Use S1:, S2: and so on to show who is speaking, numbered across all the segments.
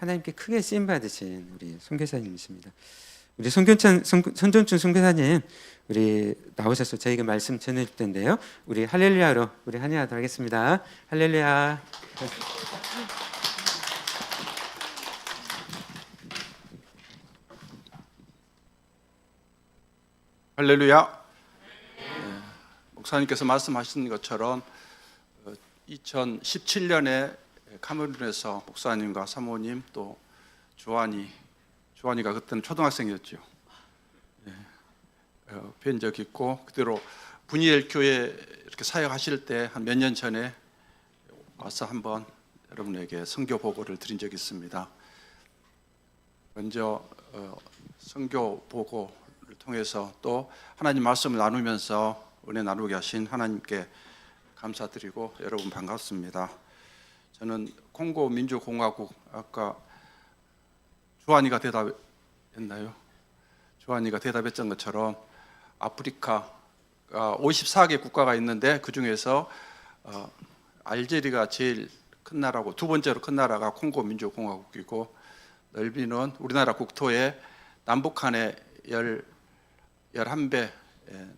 S1: 하나님께 크게 쓰임 받으신 우리 선교사님이십니다. 우리 손종춘 선교사님 우리 나오셔서 저희가 말씀 전해줄 텐데요. 우리 할렐루야로 우리 한의하도록 하겠습니다. 할렐루야.
S2: 할렐루야. 목사님께서 말씀하신 것처럼 2017년에 카메룬에서 목사님과 사모님 또 주한이가 그때는 초등학생이었죠. 뵌 적이 있고 그대로 분이엘 교회 이렇게 사역하실 때 한 몇 년 전에 와서 한번 여러분에게 선교 보고를 드린 적이 있습니다. 먼저 선교 보고를 통해서 또 하나님 말씀을 나누면서 은혜 나누게 하신 하나님께 감사드리고 여러분 반갑습니다. 저는 콩고 민주공화국 아까 주한이가 대답했나요? 주한이가 대답했던 것처럼 아프리카 54개 국가가 있는데 그 중에서 알제리가 제일 큰 나라고 두 번째로 큰 나라가 콩고 민주공화국이고 넓이는 우리나라 국토의 남북한의 11배,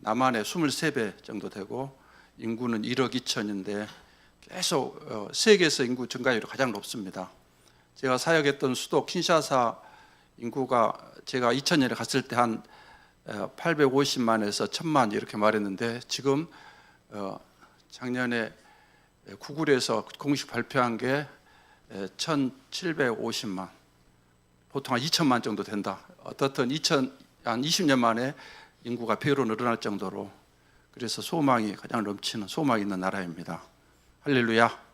S2: 남한의 23배 정도 되고 인구는 1억 2천인데 계속 세계에서 인구 증가율이 가장 높습니다. 제가 사역했던 수도 킨샤사 인구가 제가 2000년에 갔을 때 한 850만에서 1000만 이렇게 말했는데 지금 작년에 구글에서 공식 발표한 게 1750만, 보통 한 2000만 정도 된다. 어떻든 한 20년 만에 인구가 배로 늘어날 정도로, 그래서 소망이 가장 넘치는 소망이 있는 나라입니다. 할렐루야.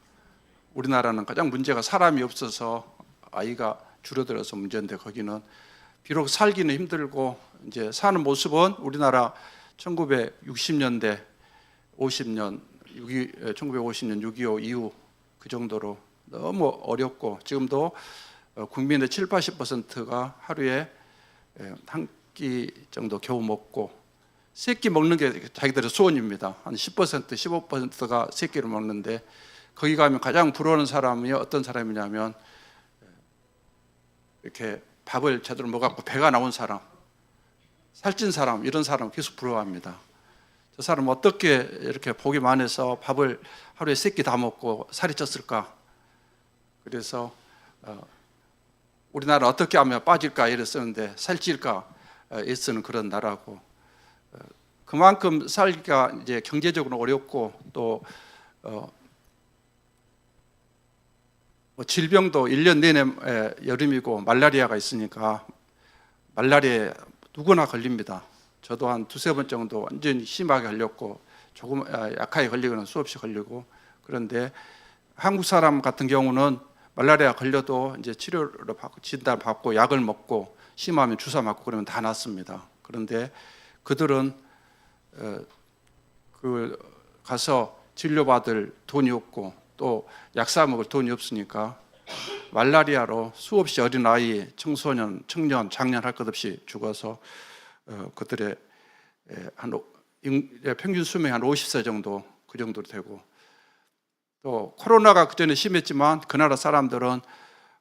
S2: 우리나라는 가장 문제가 사람이 없어서 아이가 줄어들어서 문제인데 거기는 비록 살기는 힘들고 이제 사는 모습은 우리나라 1960년대 50년 1950년 6.25 이후 그 정도로 너무 어렵고 지금도 국민의 7, 80%가 하루에 한 끼 정도 겨우 먹고 새끼 먹는 게 자기들의 소원입니다. 한 10%, 15%가 새끼를 먹는데 거기 가면 가장 부러워하는 사람이 어떤 사람이냐면 이렇게 밥을 제대로 먹어갖고 배가 나온 사람, 살찐 사람, 이런 사람 계속 부러워합니다. 저 사람 어떻게 이렇게 복이 많아서 밥을 하루에 세 끼 다 먹고 살이 쪘을까? 그래서 우리나라 어떻게 하면 빠질까 이래 쓰는데 살찔까 애쓰는 그런 나라고, 그만큼 살기가 이제 경제적으로 어렵고 또 질병도 1년 내내 여름이고 말라리아가 있으니까 말라리아에 누구나 걸립니다. 저도 한 두세 번 정도 완전히 심하게 걸렸고 조금 약하게 걸리거나 수없이 걸리고, 그런데 한국 사람 같은 경우는 말라리아 걸려도 이제 치료를 받고 진단 받고 약을 먹고 심하면 주사 맞고 그러면 다 낫습니다. 그런데 그들은 가서 진료받을 돈이 없고 또 약 사 먹을 돈이 없으니까 말라리아로 수없이 어린 아이, 청소년, 청년, 장년 할 것 없이 죽어서 그들의 평균 수명이 한 50세 정도 그 정도로 되고, 또 코로나가 그전에 심했지만 그 나라 사람들은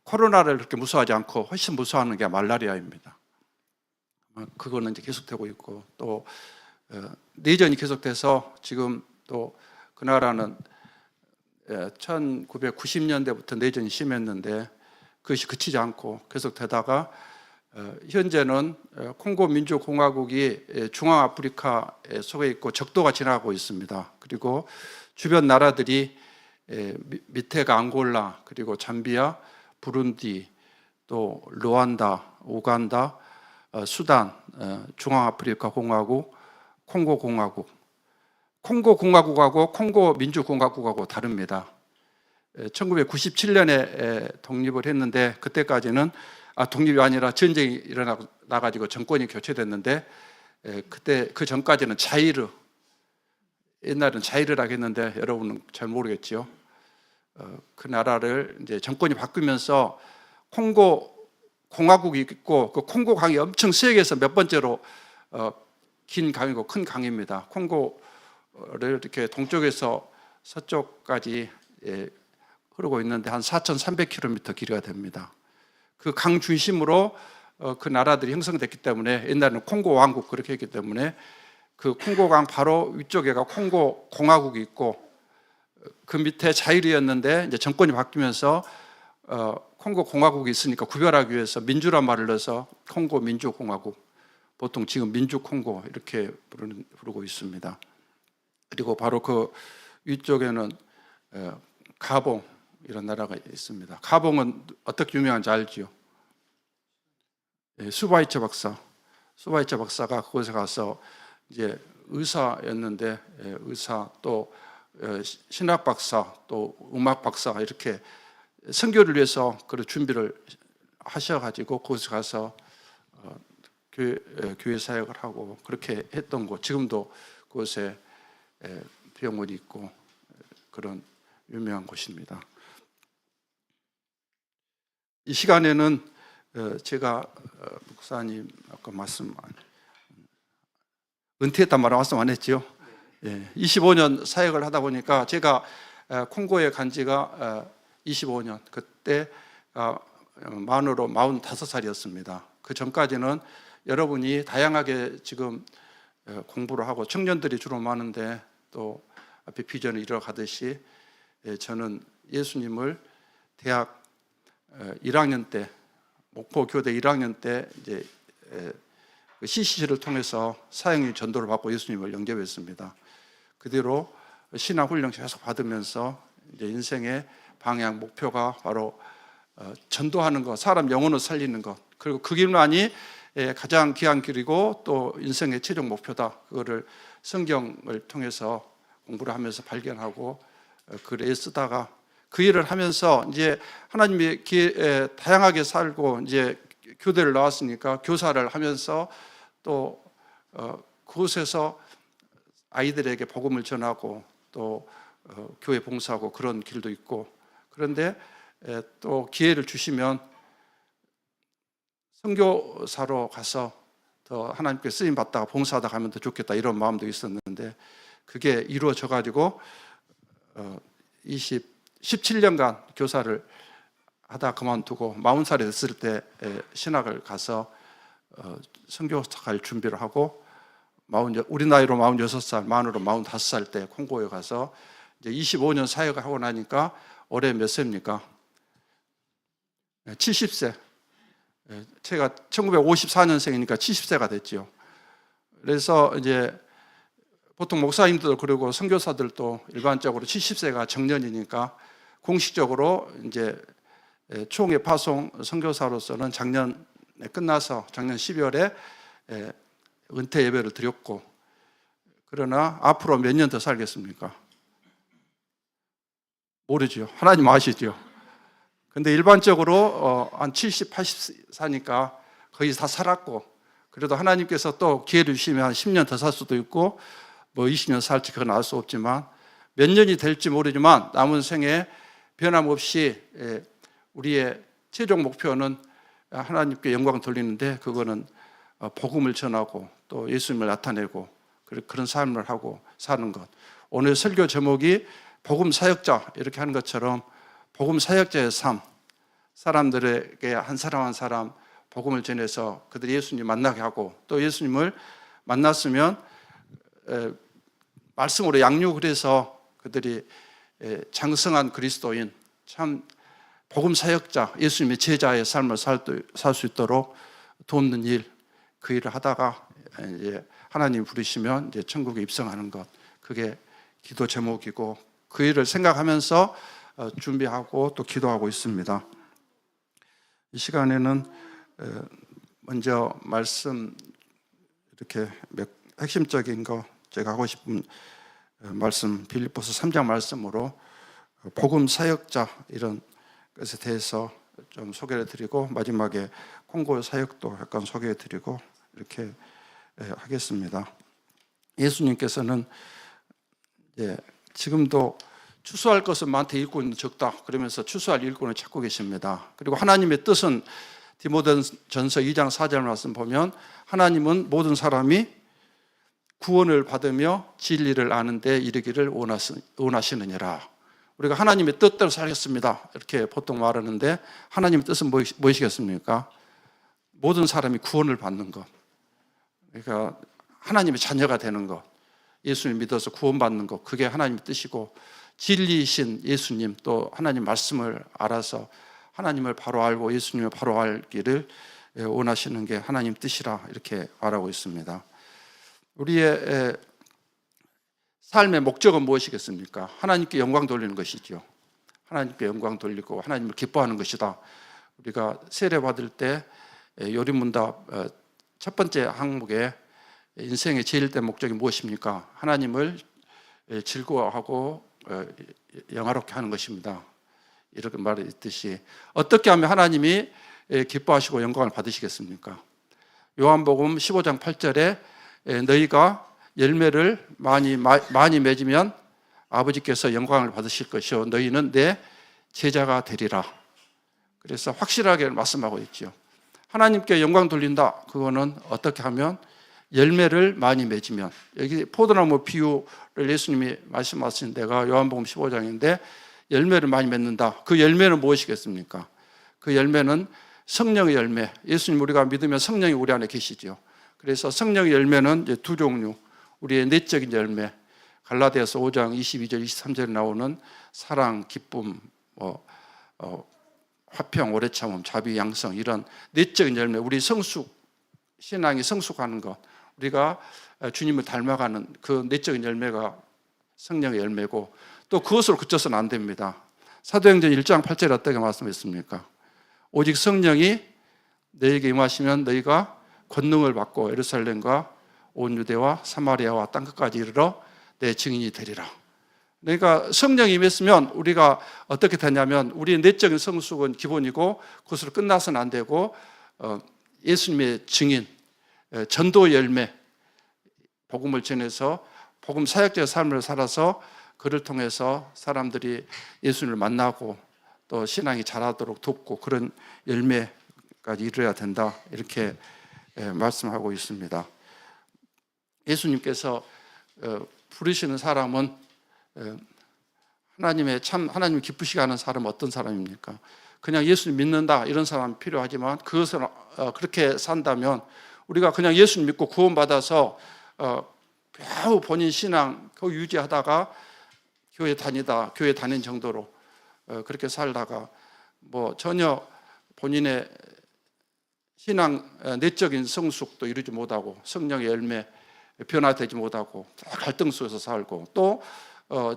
S2: 코로나를 그렇게 무서워하지 않고 훨씬 무서워하는 게 말라리아입니다. 그거는 이제 계속되고 있고 또 내전이 계속돼서 지금 또 그 나라는 1990년대부터 내전이 심했는데 그것이 그치지 않고 계속되다가 현재는 콩고 민주공화국이 중앙아프리카에 속해 있고 적도가 지나가고 있습니다. 그리고 주변 나라들이 밑에가 앙골라, 그리고 잠비아, 부룬디, 또 루안다, 우간다, 수단, 중앙아프리카 공화국, 콩고 공화국. 콩고 공화국하고 콩고 민주공화국하고 다릅니다. 1997년에 독립을 했는데 그때까지는 독립이 아니라 전쟁이 일어나가지고 정권이 교체됐는데 그때 그 전까지는 자이르, 옛날에는 자이르라고 했는데 여러분은 잘 모르겠지요. 그 나라를 이제 정권이 바뀌면서 콩고 공화국이 있고 그 콩고 강이 엄청 세계에서 몇 번째로 긴 강이고 큰 강입니다. 콩고를 이렇게 동쪽에서 서쪽까지 흐르고 있는데 한 4,300km 길이가 됩니다. 그 강 중심으로 그 나라들이 형성됐기 때문에, 옛날에는 콩고 왕국 그렇게 했기 때문에 그 콩고강 바로 위쪽에가 콩고 공화국이 있고, 그 밑에 자유리였는데 이제 정권이 바뀌면서 콩고 공화국이 있으니까 구별하기 위해서 민주란 말을 넣어서 콩고 민주공화국, 보통 지금 민주콩고 이렇게 부르고 있습니다. 그리고 바로 그 위쪽에는 가봉 이런 나라가 있습니다. 가봉은 어떻게 유명한지 알지요? 수바이처 박사가 그곳에 가서 이제 의사였는데, 의사 또 신학 박사 또 음악 박사 이렇게 선교를 위해서 그런 준비를 하셔가지고 그곳에 가서 교회 사역을 하고 그렇게 했던 곳, 지금도 그곳에 병원이 있고 그런 유명한 곳입니다. 이 시간에는 제가 목사님 아까 은퇴했단 말씀 안 했죠? 25년 사역을 하다 보니까 제가 콩고에 간 지가 25년, 그때 만으로 45살이었습니다. 그 전까지는 여러분이 다양하게 지금 공부를 하고 청년들이 주로 많은데, 또 앞에 비전을 이뤄가듯이 저는 예수님을 대학 1학년 때, 목포 교대 1학년 때 이제 CCC를 통해서 사형리 전도를 받고 예수님을 영접했습니다. 그 뒤로 신앙 훈련 계속 받으면서 이제 인생의 방향, 목표가 바로 전도하는 것, 사람 영혼을 살리는 것, 그리고 그 길만이 가장 귀한 길이고 또 인생의 최종 목표다. 그거를 성경을 통해서 공부를 하면서 발견하고 글에 쓰다가 그 일을 하면서 이제 하나님의 기회에 다양하게 살고 이제 교대를 나왔으니까 교사를 하면서 또 그곳에서 아이들에게 복음을 전하고 또 교회 봉사하고 그런 길도 있고, 그런데 또 기회를 주시면 선교사로 가서 더 하나님께 쓰임 받다가 봉사하다 가면 더 좋겠다 이런 마음도 있었는데, 그게 이루어져 가지고 17년간 교사를 하다 그만두고 40살이 됐을 때 신학을 가서 선교사 갈 준비를 하고, 우리 나이로 46살, 만으로 45살 때 콩고에 가서 이제 25년 사역을 하고 나니까 올해 몇 세입니까? 70세. 제가 1954년생이니까 70세가 됐죠. 그래서 이제 보통 목사님들도 그리고 선교사들도 일반적으로 70세가 정년이니까 공식적으로 이제 총회 파송 선교사로서는 작년에 끝나서 작년 12월에 은퇴 예배를 드렸고, 그러나 앞으로 몇 년 더 살겠습니까? 모르죠. 하나님 아시죠. 근데 일반적으로 한 70, 80 사니까 거의 다 살았고, 그래도 하나님께서 또 기회를 주시면 한 10년 더 살 수도 있고 뭐 20년 살지 그건 알 수 없지만, 몇 년이 될지 모르지만 남은 생에 변함없이 우리의 최종 목표는 하나님께 영광 돌리는데, 그거는 복음을 전하고 또 예수님을 나타내고 그런 삶을 하고 사는 것. 오늘 설교 제목이 복음 사역자 이렇게 하는 것처럼 복음 사역자의 삶, 사람들에게 한 사람 한 사람 복음을 전해서 그들이 예수님 만나게 하고, 또 예수님을 만났으면 말씀으로 양육을 해서 그들이 장성한 그리스도인, 참 복음 사역자, 예수님의 제자의 삶을 살 수 있도록 돕는 일, 그 일을 하다가 이제 하나님 부르시면 이제 천국에 입성하는 것, 그게 기도 제목이고 그 일을 생각하면서 준비하고 또 기도하고 있습니다. 이 시간에는 먼저 말씀 이렇게 핵심적인 거 제가 하고 싶은 말씀, 빌립보서 3장 말씀으로 복음 사역자 이런 것에 대해서 좀 소개를 드리고, 마지막에 콩고 사역도 약간 소개해 드리고 이렇게 하겠습니다. 예수님께서는 지금도 추수할 것은 많되 일꾼은 적다 그러면서 추수할 일꾼을 찾고 계십니다. 그리고 하나님의 뜻은 디모데전서 2장 4절 말씀 보면, 하나님은 모든 사람이 구원을 받으며 진리를 아는 데 이르기를 원하시느니라. 우리가 하나님의 뜻대로 살겠습니다 이렇게 보통 말하는데, 하나님의 뜻은 무엇이겠습니까? 모든 사람이 구원을 받는 것, 그러니까 하나님의 자녀가 되는 것, 예수님 믿어서 구원받는 것, 그게 하나님의 뜻이고, 진리이신 예수님, 또 하나님 말씀을 알아서 하나님을 바로 알고 예수님을 바로 알기를 원하시는 게 하나님 뜻이라 이렇게 말하고 있습니다. 우리의 삶의 목적은 무엇이겠습니까? 하나님께 영광 돌리는 것이죠. 하나님께 영광 돌리고 하나님을 기뻐하는 것이다. 우리가 세례 받을 때 요리문답 첫 번째 항목에 인생의 제일 된 목적이 무엇입니까? 하나님을 즐거워하고 영화롭게 하는 것입니다. 이렇게 말했듯이, 어떻게 하면 하나님이 기뻐하시고 영광을 받으시겠습니까? 요한복음 15장 8절에 너희가 열매를 많이 맺으면 아버지께서 영광을 받으실 것이요 너희는 내 제자가 되리라. 그래서 확실하게 말씀하고 있죠. 하나님께 영광 돌린다. 그거는 어떻게 하면? 열매를 많이 맺으면. 여기 포도나무 비유를 예수님이 말씀하신 데가 요한복음 15장인데, 열매를 많이 맺는다. 그 열매는 무엇이겠습니까? 그 열매는 성령의 열매. 예수님 우리가 믿으면 성령이 우리 안에 계시죠. 그래서 성령의 열매는 이제 두 종류. 우리의 내적인 열매, 갈라디아서 5장 22절 23절에 나오는 사랑, 기쁨, 화평, 오래 참음, 자비, 양성, 이런 내적인 열매, 우리 신앙이 성숙하는 것, 우리가 주님을 닮아가는 그 내적인 열매가 성령의 열매고, 또 그것으로 그쳐서는 안 됩니다. 사도행전 1장 8절에 어떻게 말씀했습니까? 오직 성령이 너에게 임하시면 너희가 권능을 받고 예루살렘과 온 유대와 사마리아와 땅끝까지 이르러 내 증인이 되리라. 그러니까 성령이 임했으면 우리가 어떻게 되냐면, 우리의 내적인 성숙은 기본이고 그것으로 끝나서는 안 되고, 예수님의 증인, 전도 열매, 복음을 전해서 복음 사역자의 삶을 살아서 그를 통해서 사람들이 예수님을 만나고 또 신앙이 자라도록 돕고, 그런 열매까지 이루어야 된다 이렇게 말씀하고 있습니다. 예수님께서 부르시는 사람은 하나님 기쁘시게 하는 사람은 어떤 사람입니까? 그냥 예수님 믿는다 이런 사람이 필요하지만, 그것을 그렇게 산다면 우리가 그냥 예수님 믿고 구원받아서 겨우 본인 신앙 겨우 유지하다가 교회 다니는 정도로 그렇게 살다가 전혀 본인의 신앙 내적인 성숙도 이루지 못하고 성령의 열매 변화되지 못하고 갈등 속에서 살고, 또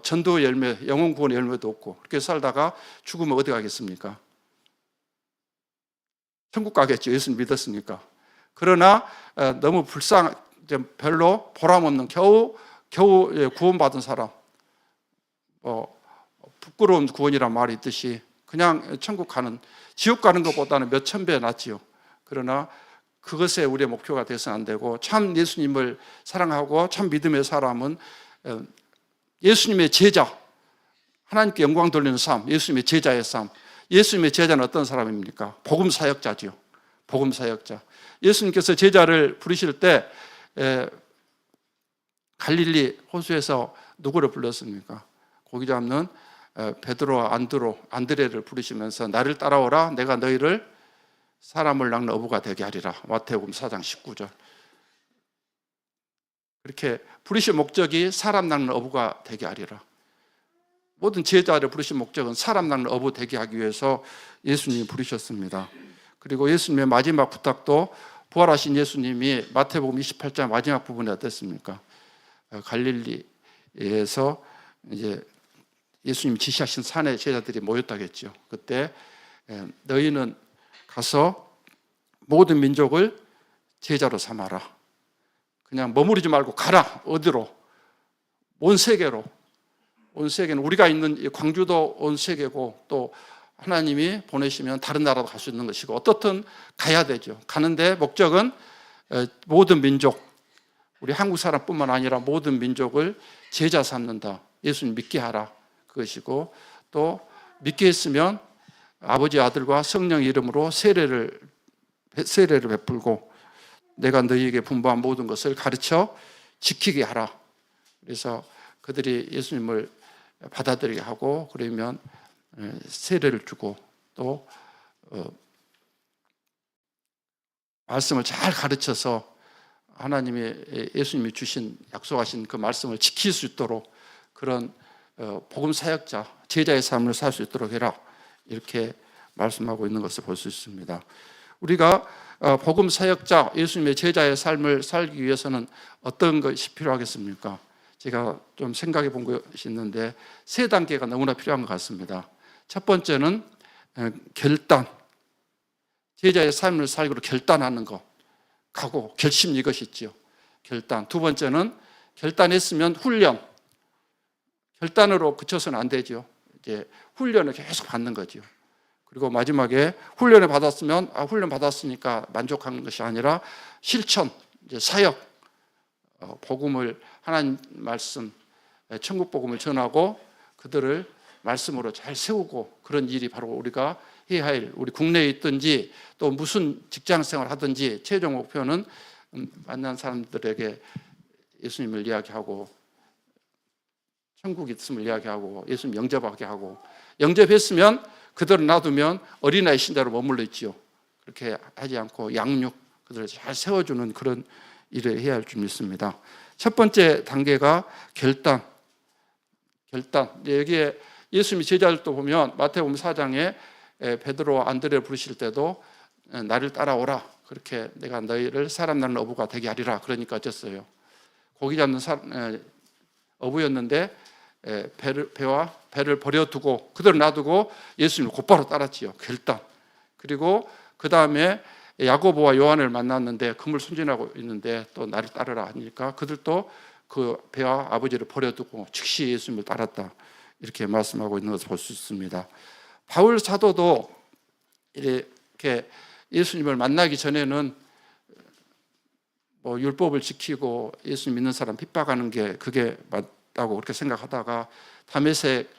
S2: 전도 열매, 영혼 구원의 열매도 없고, 그렇게 살다가 죽으면 어디 가겠습니까? 천국 가겠죠. 예수님 믿었으니까. 그러나 너무 별로 보람없는 겨우 구원받은 사람, 부끄러운 구원이란 말이 있듯이 그냥 천국 가는, 지옥 가는 것보다는 몇천 배 낫지요. 그러나 그것에 우리의 목표가 되어서는 안 되고, 참 예수님을 사랑하고 참 믿음의 사람은 예수님의 제자, 하나님께 영광 돌리는 삶, 예수님의 제자의 삶. 예수님의 제자는 어떤 사람입니까? 복음 사역자지요. 복음 사역자. 예수님께서 제자를 부르실 때 갈릴리 호수에서 누구를 불렀습니까? 고기 잡는 베드로와 안드레를 부르시면서 나를 따라오라, 내가 너희를 사람을 낚는 어부가 되게 하리라. 마태복음 4장 19절. 그렇게 부르신 목적이 사람 낚는 어부가 되게 하리라. 모든 제자를 부르신 목적은 사람 낚는 어부 되게 하기 위해서 예수님이 부르셨습니다. 그리고 예수님의 마지막 부탁도, 부활하신 예수님이 마태복음 28장 마지막 부분에 어땠습니까? 갈릴리에서 이제 예수님이 지시하신 산에 제자들이 모였다겠죠. 그때 너희는 가서 모든 민족을 제자로 삼아라. 그냥 머무르지 말고 가라. 어디로? 온 세계로. 온 세계는 우리가 있는 광주도 온 세계고, 또 하나님이 보내시면 다른 나라도 갈 수 있는 것이고, 어떻든 가야 되죠. 가는데 목적은 모든 민족, 우리 한국 사람뿐만 아니라 모든 민족을 제자 삼는다. 예수님 믿게 하라. 그것이고, 또 믿게 했으면 아버지, 아들과 성령 이름으로 세례를 베풀고 내가 너희에게 분부한 모든 것을 가르쳐 지키게 하라. 그래서 그들이 예수님을 받아들이게 하고, 그러면 세례를 주고, 또 말씀을 잘 가르쳐서 하나님의 예수님이 주신 약속하신 그 말씀을 지킬 수 있도록 그런 복음 사역자, 제자의 삶을 살 수 있도록 해라, 이렇게 말씀하고 있는 것을 볼 수 있습니다. 우리가 복음 사역자, 예수님의 제자의 삶을 살기 위해서는 어떤 것이 필요하겠습니까? 제가 좀 생각해 본 것이 있는데 3단계가 너무나 필요한 것 같습니다. 첫 번째는 결단, 제자의 삶을 살기로 결단하는 것, 각오, 결심, 이것이 있죠. 결단. 두 번째는 결단했으면 훈련, 결단으로 그쳐서는 안 되죠. 이제 훈련을 계속 받는 거죠. 그리고 마지막에 훈련을 받았으면 훈련 받았으니까 만족하는 것이 아니라 실천, 이제 사역, 복음을, 하나님 말씀, 천국 복음을 전하고 그들을 말씀으로 잘 세우고, 그런 일이 바로 우리가 해야 할, 우리 국내에 있든지 또 무슨 직장 생활 하든지 최종 목표는 만난 사람들에게 예수님을 이야기하고 천국 있음을 이야기하고 예수님 영접하게 하고, 영접했으면 그들을 놔두면 어린아이 신자로 머물러 있지요. 그렇게 하지 않고 양육, 그들을 잘 세워주는 그런 일을 해야 할 줄 믿습니다. 첫 번째 단계가 결단. 여기에 예수님이 제자들도 보면 마태복음 4장에 베드로 안드레를 부르실 때도 나를 따라오라, 그렇게 내가 너희를 사람 낳는 어부가 되게 하리라, 그러니까 어쨌어요? 고기 잡는 어부였는데 배를 버려두고 그들을 놔두고 예수님을 곧바로 따랐지요. 결단. 그리고 그 다음에 야고보와 요한을 만났는데 그물 순진하고 있는데 또 나를 따르라 하니까 그들도 그 배와 아버지를 버려두고 즉시 예수님을 따랐다, 이렇게 말씀하고 있는 것을 볼 수 있습니다. 바울 사도도 이렇게 예수님을 만나기 전에는 율법을 지키고 예수님 믿는 사람 핍박하는 게 그게 맞다고 그렇게 생각하다가 다메섹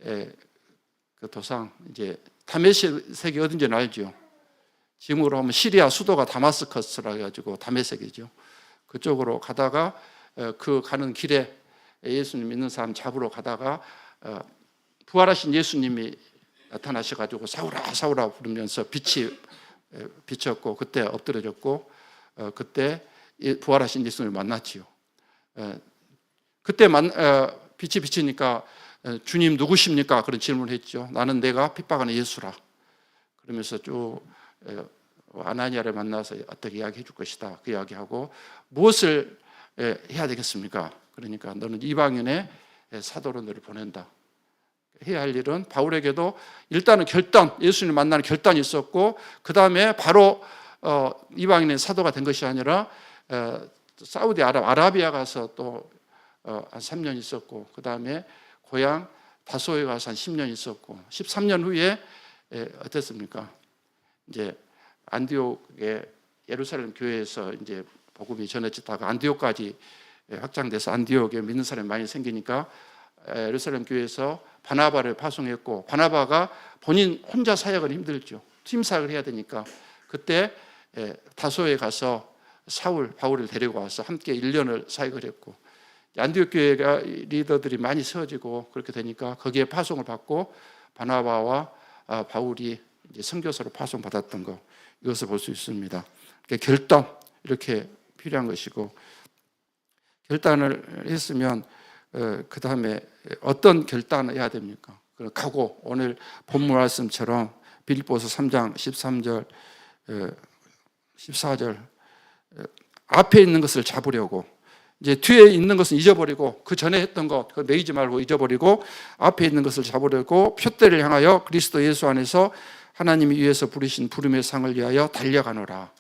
S2: 그 도상, 이제 다메섹이 어딘지는 알죠. 지금으로 하면 시리아 수도가 다마스커스라 해가지고 다메섹이죠. 그쪽으로 가다가 그 가는 길에 예수님 믿는 사람 잡으러 가다가 부활하신 예수님이 나타나셔가지고 사울아 사울아 부르면서 빛이 비쳤고 그때 엎드려졌고 그때 부활하신 예수님을 만났지요. 그때 빛이 비치니까 주님 누구십니까? 그런 질문을 했죠. 나는 내가 핍박하는 예수라. 그러면서 쭉 아나니아를 만나서 어떻게 이야기해 줄 것이다, 그 이야기하고 무엇을 해야 되겠습니까? 그러니까 너는 이방인의 사도로 너를 보낸다. 해야 할 일은 바울에게도 일단은 결단, 예수님을 만나는 결단이 있었고 그 다음에 바로 이방인의 사도가 된 것이 아니라 사우디 아라비아 가서 또 한 3년 있었고 그 다음에 고향 다소에 가서 한 10년 있었고 13년 후에 어땠습니까? 이제 안디옥의 예루살렘 교회에서 이제 복음이 전해지다가 안디옥까지 확장돼서 안디옥에 믿는 사람이 많이 생기니까 예루살렘 교회에서 바나바를 파송했고 바나바가 본인 혼자 사역은 힘들죠. 팀 사역을 해야 되니까 그때 다소에 가서 바울을 데리고 와서 함께 1년을 사역을 했고 안디옥 교회가 리더들이 많이 세워지고 그렇게 되니까 거기에 파송을 받고 바나바와 바울이 이제 선교사로 파송받았던 거, 이것을 볼 수 있습니다. 결단, 이렇게 필요한 것이고 결단을 했으면 그 다음에 어떤 결단을 해야 됩니까? 각오, 오늘 본문 말씀처럼 빌립보서 3장 13절 14절 앞에 있는 것을 잡으려고, 이제 뒤에 있는 것은 잊어버리고 그 전에 했던 것 그거 내이지 말고 잊어버리고 앞에 있는 것을 잡으려고 표대를 향하여 그리스도 예수 안에서 하나님이 위에서 부르신 부름의 상을 위하여 달려가노라.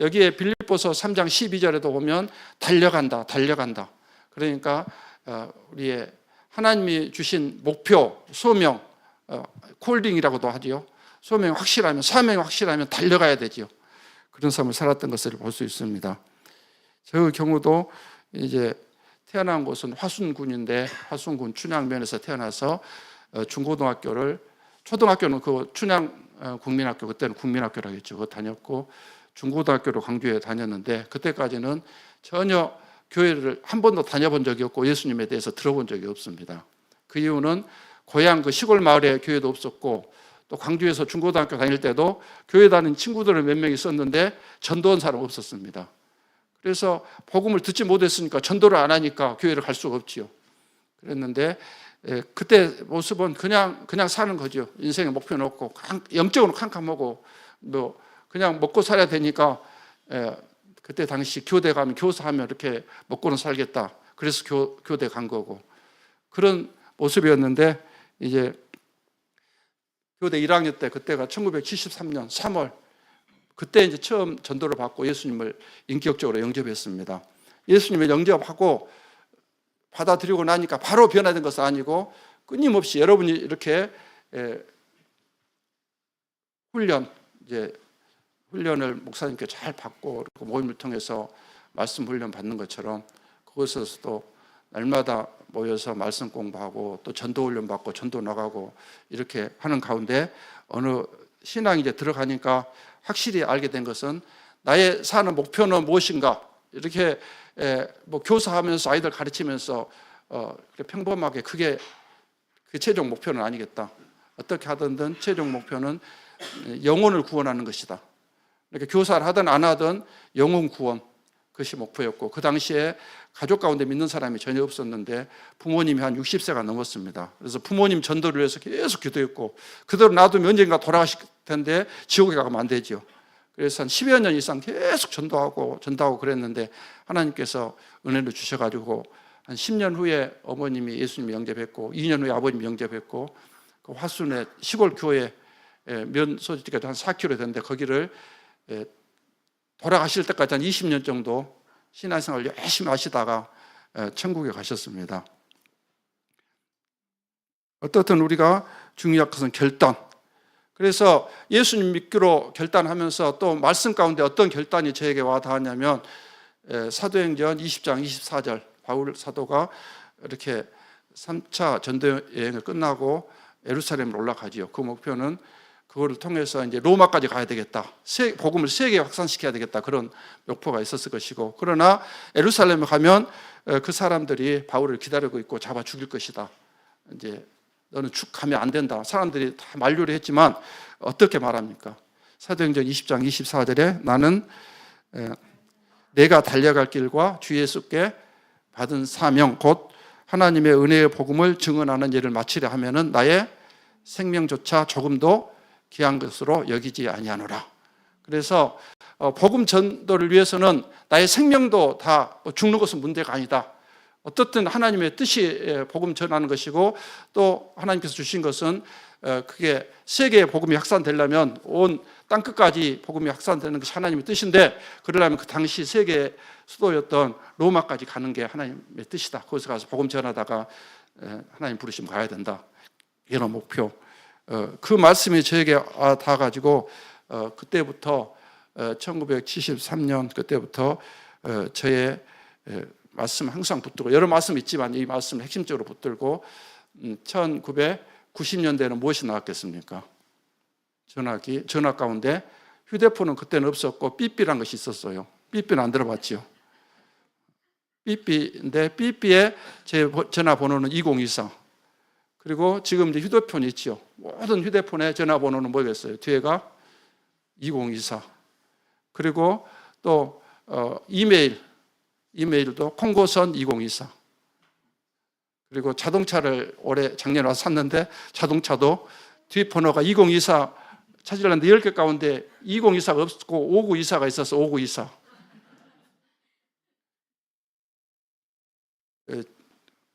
S2: 여기에 빌립보서 3장 12절에도 보면 달려간다. 그러니까 우리의 하나님이 주신 목표, 소명, 콜링이라고도 하지요. 소명이 확실하면, 사명이 확실하면 달려가야 되지요. 그런 삶을 살았던 것을 볼 수 있습니다. 저 경우도 이제 태어난 곳은 화순군인데 화순군 춘향면에서 태어나서 중고등학교를, 초등학교는 그 춘향 국민학교, 그때는 국민학교라고 했죠. 그거 다녔고 중고등학교로 광주에 다녔는데 그때까지는 전혀 교회를 한 번도 다녀본 적이 없고 예수님에 대해서 들어본 적이 없습니다. 그 이유는 고향 그 시골 마을에 교회도 없었고 또 광주에서 중고등학교 다닐 때도 교회 다니는 친구들은 몇 명 있었는데 전도한 사람 없었습니다. 그래서 복음을 듣지 못했으니까 전도를 안 하니까 교회를 갈 수가 없지요. 그랬는데 그때 모습은 그냥 사는 거죠. 인생에 목표는 없고 영적으로 캄캄하고 뭐 그냥 먹고 살아야 되니까 그때 당시 교대 가면 교사하면 이렇게 먹고는 살겠다. 그래서 교대 간 거고 그런 모습이었는데 이제 교대 1학년 때 그때가 1973년 3월 그때 이제 처음 전도를 받고 예수님을 인격적으로 영접했습니다. 예수님을 영접하고 받아들이고 나니까 바로 변화된 것은 아니고 끊임없이 여러분이 이렇게 훈련을 목사님께 잘 받고 모임을 통해서 말씀 훈련 받는 것처럼 그곳에서도 날마다 모여서 말씀 공부하고 또 전도 훈련 받고 전도 나가고 이렇게 하는 가운데 어느 신앙이 이제 들어가니까 확실히 알게 된 것은 나의 사는 목표는 무엇인가 이렇게 뭐 교사하면서 아이들 가르치면서 평범하게 그게 그 최종 목표는 아니겠다. 어떻게 하든 최종 목표는 영혼을 구원하는 것이다. 그러니까 교사를 하든 안 하든 영혼 구원 그것이 목표였고 그 당시에 가족 가운데 믿는 사람이 전혀 없었는데 부모님이 한 60세가 넘었습니다. 그래서 부모님 전도를 위해서 계속 기도했고 그대로 놔두면 언젠가 돌아가실 텐데 지옥에 가면 안 되죠. 그래서 한 10여 년 이상 계속 전도하고 그랬는데 하나님께서 은혜를 주셔가지고 한 10년 후에 어머님이 예수님 영접했고 2년 후에 아버님 영접했고 그 화순의 시골 교회 면 소지가 한 4km 되는데 거기를 돌아가실 때까지 한 20년 정도 신앙생활을 열심히 하시다가 천국에 가셨습니다. 어떻든 우리가 중요한 것은 결단. 그래서 예수님 믿기로 결단하면서 또 말씀 가운데 어떤 결단이 저에게 와 닿았냐면 사도행전 20장 24절 바울 사도가 이렇게 3차 전도 여행을 끝나고 예루살렘으로 올라가지요. 그 목표는 그거를 통해서 이제 로마까지 가야 되겠다. 복음을 세계에 확산시켜야 되겠다. 그런 목표가 있었을 것이고 그러나 예루살렘에 가면 그 사람들이 바울을 기다리고 있고 잡아 죽일 것이다. 이제 너는 쭉 가면 안 된다. 사람들이 다 만류를 했지만 어떻게 말합니까? 사도행전 20장 24절에 나는 내가 달려갈 길과 주 예수께 받은 사명 곧 하나님의 은혜의 복음을 증언하는 일을 마치려 하면은 나의 생명조차 조금도 귀한 것으로 여기지 아니하노라. 그래서 복음 전도를 위해서는 나의 생명도 다 죽는 것은 문제가 아니다. 어떻든 하나님의 뜻이 복음 전하는 것이고 또 하나님께서 주신 것은 그게 세계에 복음이 확산되려면 온 땅끝까지 복음이 확산되는 것이 하나님의 뜻인데 그러려면 그 당시 세계 수도였던 로마까지 가는 게 하나님의 뜻이다. 거기서 가서 복음 전하다가 하나님 부르시면 가야 된다. 이런 목표. 그 말씀이 저에게 닿아가지고 그때부터 1973년 그때부터 저의 말씀 항상 붙들고 여러 말씀 있지만 이 말씀을 핵심적으로 붙들고 1990년대에는 무엇이 나왔겠습니까? 전화 가운데 휴대폰은 그때는 없었고 삐삐란 것이 있었어요. 삐삐는 안 들어봤죠. 삐삐인데 삐삐의 제 전화번호는 2024. 그리고 지금 이제 휴대폰이 있죠. 모든 휴대폰의 전화번호는 뭐겠어요? 뒤에가 2024. 그리고 또 이메일도 콩고선 2024. 그리고 자동차를 작년에 와서 샀는데 자동차도 뒷번호가 2024 찾으려는데 10개 가운데 2024가 없고 5924가 있어서 5924.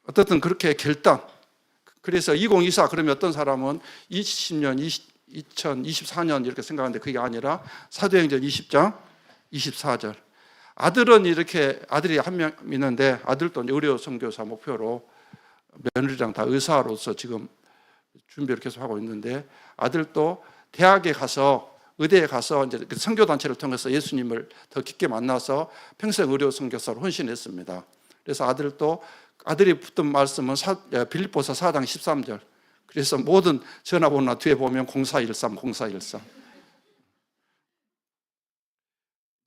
S2: 어떻든 그렇게 결단. 그래서 2024 그러면 어떤 사람은 2024년 이렇게 생각하는데 그게 아니라 사도행전 20장 24절. 아들이 한 명 있는데 아들도 의료 선교사 목표로 며느리랑 다 의사로서 지금 준비를 계속 하고 있는데 아들도 대학에 가서 의대에 가서 이제 선교 단체를 통해서 예수님을 더 깊게 만나서 평생 의료 선교사로 헌신했습니다. 그래서 아들이 붙은 말씀은 빌립보서 4장 13절. 그래서 모든 전화번호 뒤에 보면 0413, 0413.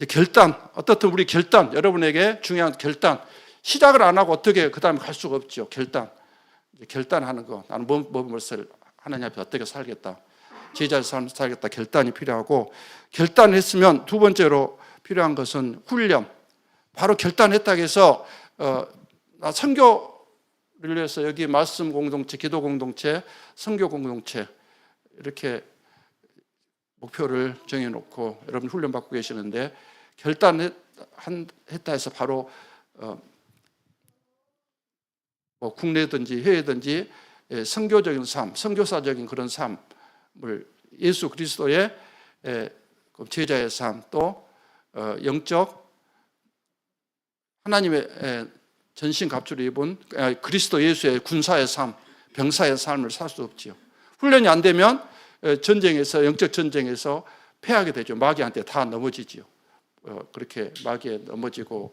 S2: 결단, 어떻든 우리 결단, 여러분에게 중요한 결단. 시작을 안 하고 어떻게 그 다음에 갈 수가 없죠. 결단. 이제 결단하는 거. 나는 무엇을 하나님 앞에 어떻게 살겠다. 제자의 삶을 살겠다. 결단이 필요하고, 결단을 했으면 두 번째로 필요한 것은 훈련. 바로 결단했다고 해서 나 선교를 위해서 여기 말씀 공동체, 기도 공동체, 선교 공동체 이렇게 목표를 정해놓고 여러분 훈련받고 계시는데, 결단했다 해서 바로 뭐 국내든지 해외든지 선교적인 삶, 선교사적인 그런 삶을 예수 그리스도의 제자의 삶, 또 영적 하나님의 전신 갑주를 입은 그리스도 예수의 군사의 삶, 병사의 삶을 살 수 없지요. 훈련이 안 되면 전쟁에서, 영적 전쟁에서 패하게 되죠. 마귀한테 다 넘어지지요. 그렇게 마귀에 넘어지고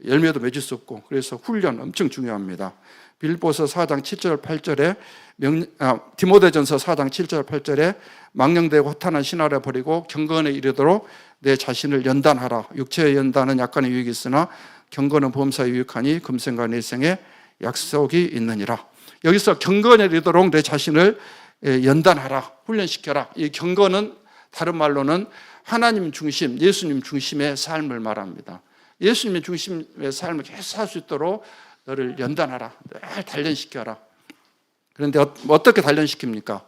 S2: 열매도 맺을 수 없고, 그래서 훈련 엄청 중요합니다. 빌립보서 4장 7절 8절에 디모데전서 4장 7절 8절에 망령되고 허탄한 신화를 버리고 경건에 이르도록 내 자신을 연단하라. 육체의 연단은 약간의 유익이 있으나 경건은 범사에 유익하니 금생과 내생에 약속이 있느니라. 여기서 경건에 이르도록 내 자신을 연단하라, 훈련시켜라. 이 경건은 다른 말로는 하나님 중심, 예수님 중심의 삶을 말합니다. 예수님의 중심의 삶을 계속 살 수 있도록 너를 연단하라, 늘 단련시켜라. 그런데 어떻게 단련시킵니까?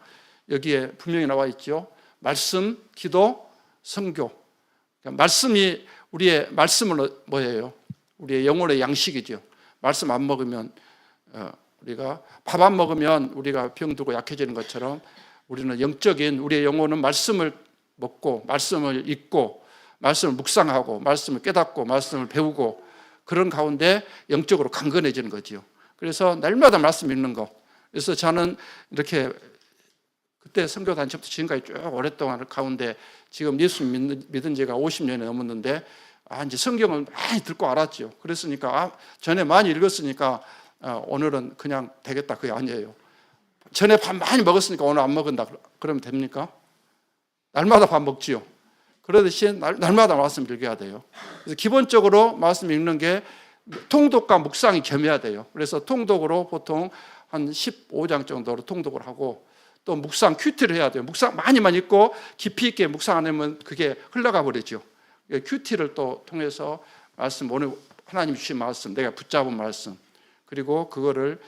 S2: 여기에 분명히 나와 있죠. 말씀, 기도, 선교. 그러니까 말씀이, 우리의 말씀은 뭐예요? 우리의 영혼의 양식이죠. 말씀 안 먹으면 우리가 밥 안 먹으면 우리가 병들고 약해지는 것처럼, 우리는 영적인 우리의 영혼은 말씀을 먹고 말씀을 읽고 말씀을 묵상하고 말씀을 깨닫고 말씀을 배우고, 그런 가운데 영적으로 강건해지는 거죠. 그래서 날마다 말씀 읽는 거. 그래서 저는 이렇게 그때 선교 단체부터 지금까지 쭉 오랫동안 가운데 지금 예수 믿은 지가 50년이 넘었는데, 이제 성경을 많이 듣고 알았죠. 그랬으니까 전에 많이 읽었으니까 오늘은 그냥 되겠다, 그게 아니에요. 전에 밥 많이 먹었으니까 오늘 안 먹은다 그러면 됩니까? 날마다 밥 먹지요. 그러듯이 날마다 말씀 읽어야 돼요. 그래서 기본적으로 말씀 읽는 게 통독과 묵상이 겸해야 돼요. 그래서 통독으로 보통 한 15장 정도로 통독을 하고, 또 묵상 큐티를 해야 돼요. 묵상 많이만 읽고 깊이 있게 묵상 안 하면 그게 흘러가 버리죠. 큐티를 또 통해서 말씀, 오늘 하나님 주신 말씀, 내가 붙잡은 말씀, 그리고 그거를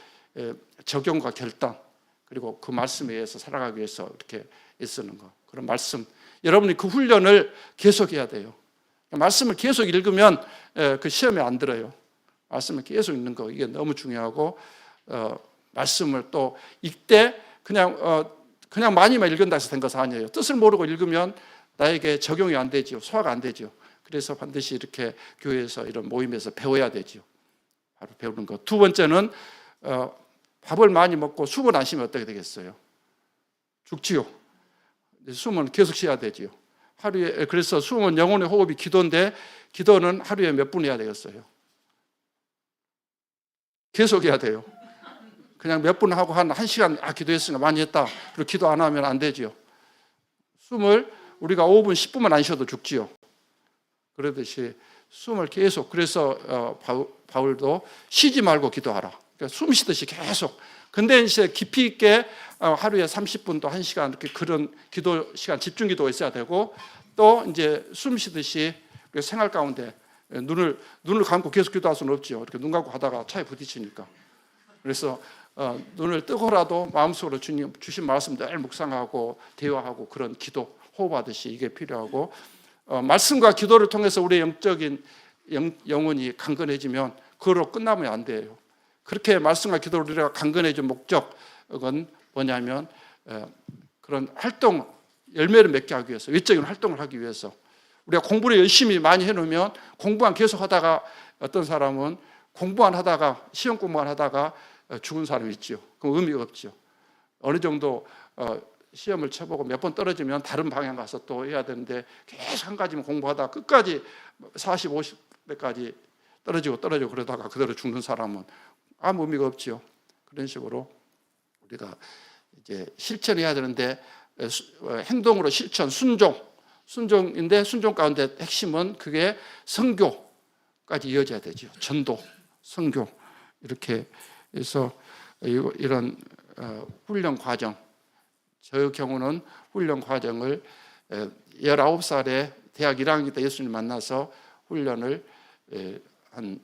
S2: 적용과 결단, 그리고 그 말씀에 의해서 살아가기 위해서 이렇게 애쓰는 거, 그런 말씀. 여러분이 그 훈련을 계속해야 돼요. 말씀을 계속 읽으면 그 시험에 안 들어요. 말씀을 계속 읽는 거, 이게 너무 중요하고, 말씀을 또 읽되 그냥 많이만 읽는다 해서 된 것은 아니에요. 뜻을 모르고 읽으면 나에게 적용이 안 되죠. 소화가 안 되죠. 그래서 반드시 이렇게 교회에서 이런 모임에서 배워야 되죠. 바로 배우는 것. 두 번째는 밥을 많이 먹고 숨을 안 쉬면 어떻게 되겠어요? 죽지요. 숨은 계속 쉬어야 되지요. 하루에, 그래서 숨은 영혼의 호흡이 기도인데, 기도는 하루에 몇 분 해야 되겠어요? 계속 해야 돼요. 그냥 몇 분 하고 한 시간 기도했으니까 많이 했다. 그리고 기도 안 하면 안 되지요. 숨을 우리가 5분, 10분만 안 쉬어도 죽지요. 그러듯이 숨을 계속, 그래서 바울도 쉬지 말고 기도하라. 그러니까 숨 쉬듯이 계속. 근데 이제 깊이 있게 하루에 30분 또 1시간 이렇게 그런 기도 시간, 집중 기도가 있어야 되고, 또 이제 숨 쉬듯이 생활 가운데 눈을 감고 계속 기도할 수는 없죠. 이렇게 눈 감고 하다가 차에 부딪히니까. 그래서 눈을 뜨고라도 마음속으로 주님 주신 말씀 늘 묵상하고 대화하고 그런 기도, 호흡하듯이 이게 필요하고, 말씀과 기도를 통해서 우리의 영적인 영혼이 강건해지면 그거로 끝나면 안 돼요. 그렇게 말씀과 기도를 우리가 강건해진 목적은 뭐냐면 그런 활동, 열매를 맺게 하기 위해서, 외적인 활동을 하기 위해서. 우리가 공부를 열심히 많이 해놓으면 공부만 계속 하다가, 어떤 사람은 공부만 하다가, 시험 공부만 하다가 죽은 사람이 있죠. 그럼 의미가 없죠. 어느 정도 시험을 쳐보고 몇 번 떨어지면 다른 방향 가서 또 해야 되는데, 계속 한 가지만 공부하다가 끝까지 40, 50대까지 떨어지고 그러다가 그대로 죽는 사람은 아무 의미가 없죠. 그런 식으로 우리가 이제 실천해야 되는데, 행동으로 실천, 순종인데, 순종 가운데 핵심은 그게 선교까지 이어져야 되죠. 전도, 선교. 이렇게 해서 이런 훈련 과정, 저 경우는 훈련 과정을 19살에 대학 1학년 때 예수님 만나서 훈련을 한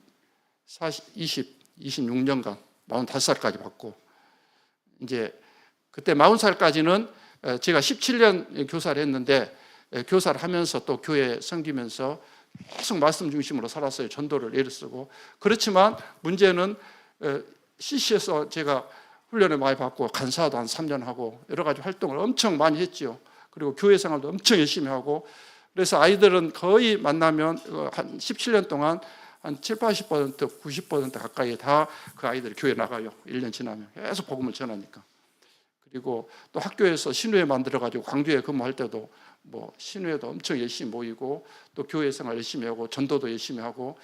S2: 26년간 45살까지 받고, 이제 그때 40살까지는 제가 17년 교사를 했는데, 교사를 하면서 또 교회 섬기면서 계속 말씀 중심으로 살았어요. 전도를 애를 쓰고. 그렇지만 문제는 CC에서 제가 훈련을 많이 받고 간사도 한 3년 하고 여러 가지 활동을 엄청 많이 했죠. 그리고 교회 생활도 엄청 열심히 하고, 그래서 아이들은 거의 만나면 한 17년 동안 한 7, 80%, 90% 가까이 다 그 아이들이 교회 나가요. 1년 지나면 계속 복음을 전하니까. 그리고 또 학교에서 신우회 만들어가지고 광주에 근무할 때도 뭐 신우회도 엄청 열심히 모이고, 또 교회 생활 열심히 하고 전도도 열심히 하고.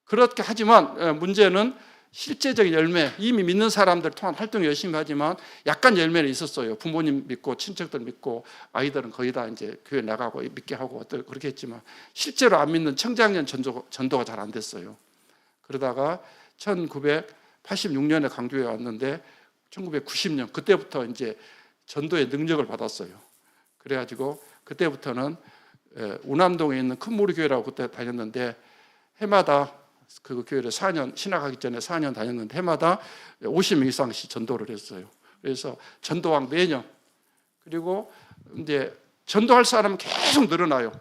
S2: 그렇게 하지만 문제는 실제적인 열매, 이미 믿는 사람들 통한 활동 열심히 하지만 약간 열매는 있었어요. 부모님 믿고 친척들 믿고 아이들은 거의 다 이제 교회 나가고 믿게 하고 그렇게 했지만 실제로 안 믿는 청장년 전도가 잘 안 됐어요. 그러다가 1986년에 강주에 왔는데 1990년 그때부터 이제 전도의 능력을 받았어요. 그래가지고 그때부터는 우남동에 있는 큰 무리교회라고 그때 다녔는데, 해마다 그 교회를 4년, 신학하기 전에 4년 다녔는데 해마다 50명 이상씩 전도를 했어요. 그래서 전도왕 매년. 그리고 이제 전도할 사람은 계속 늘어나요.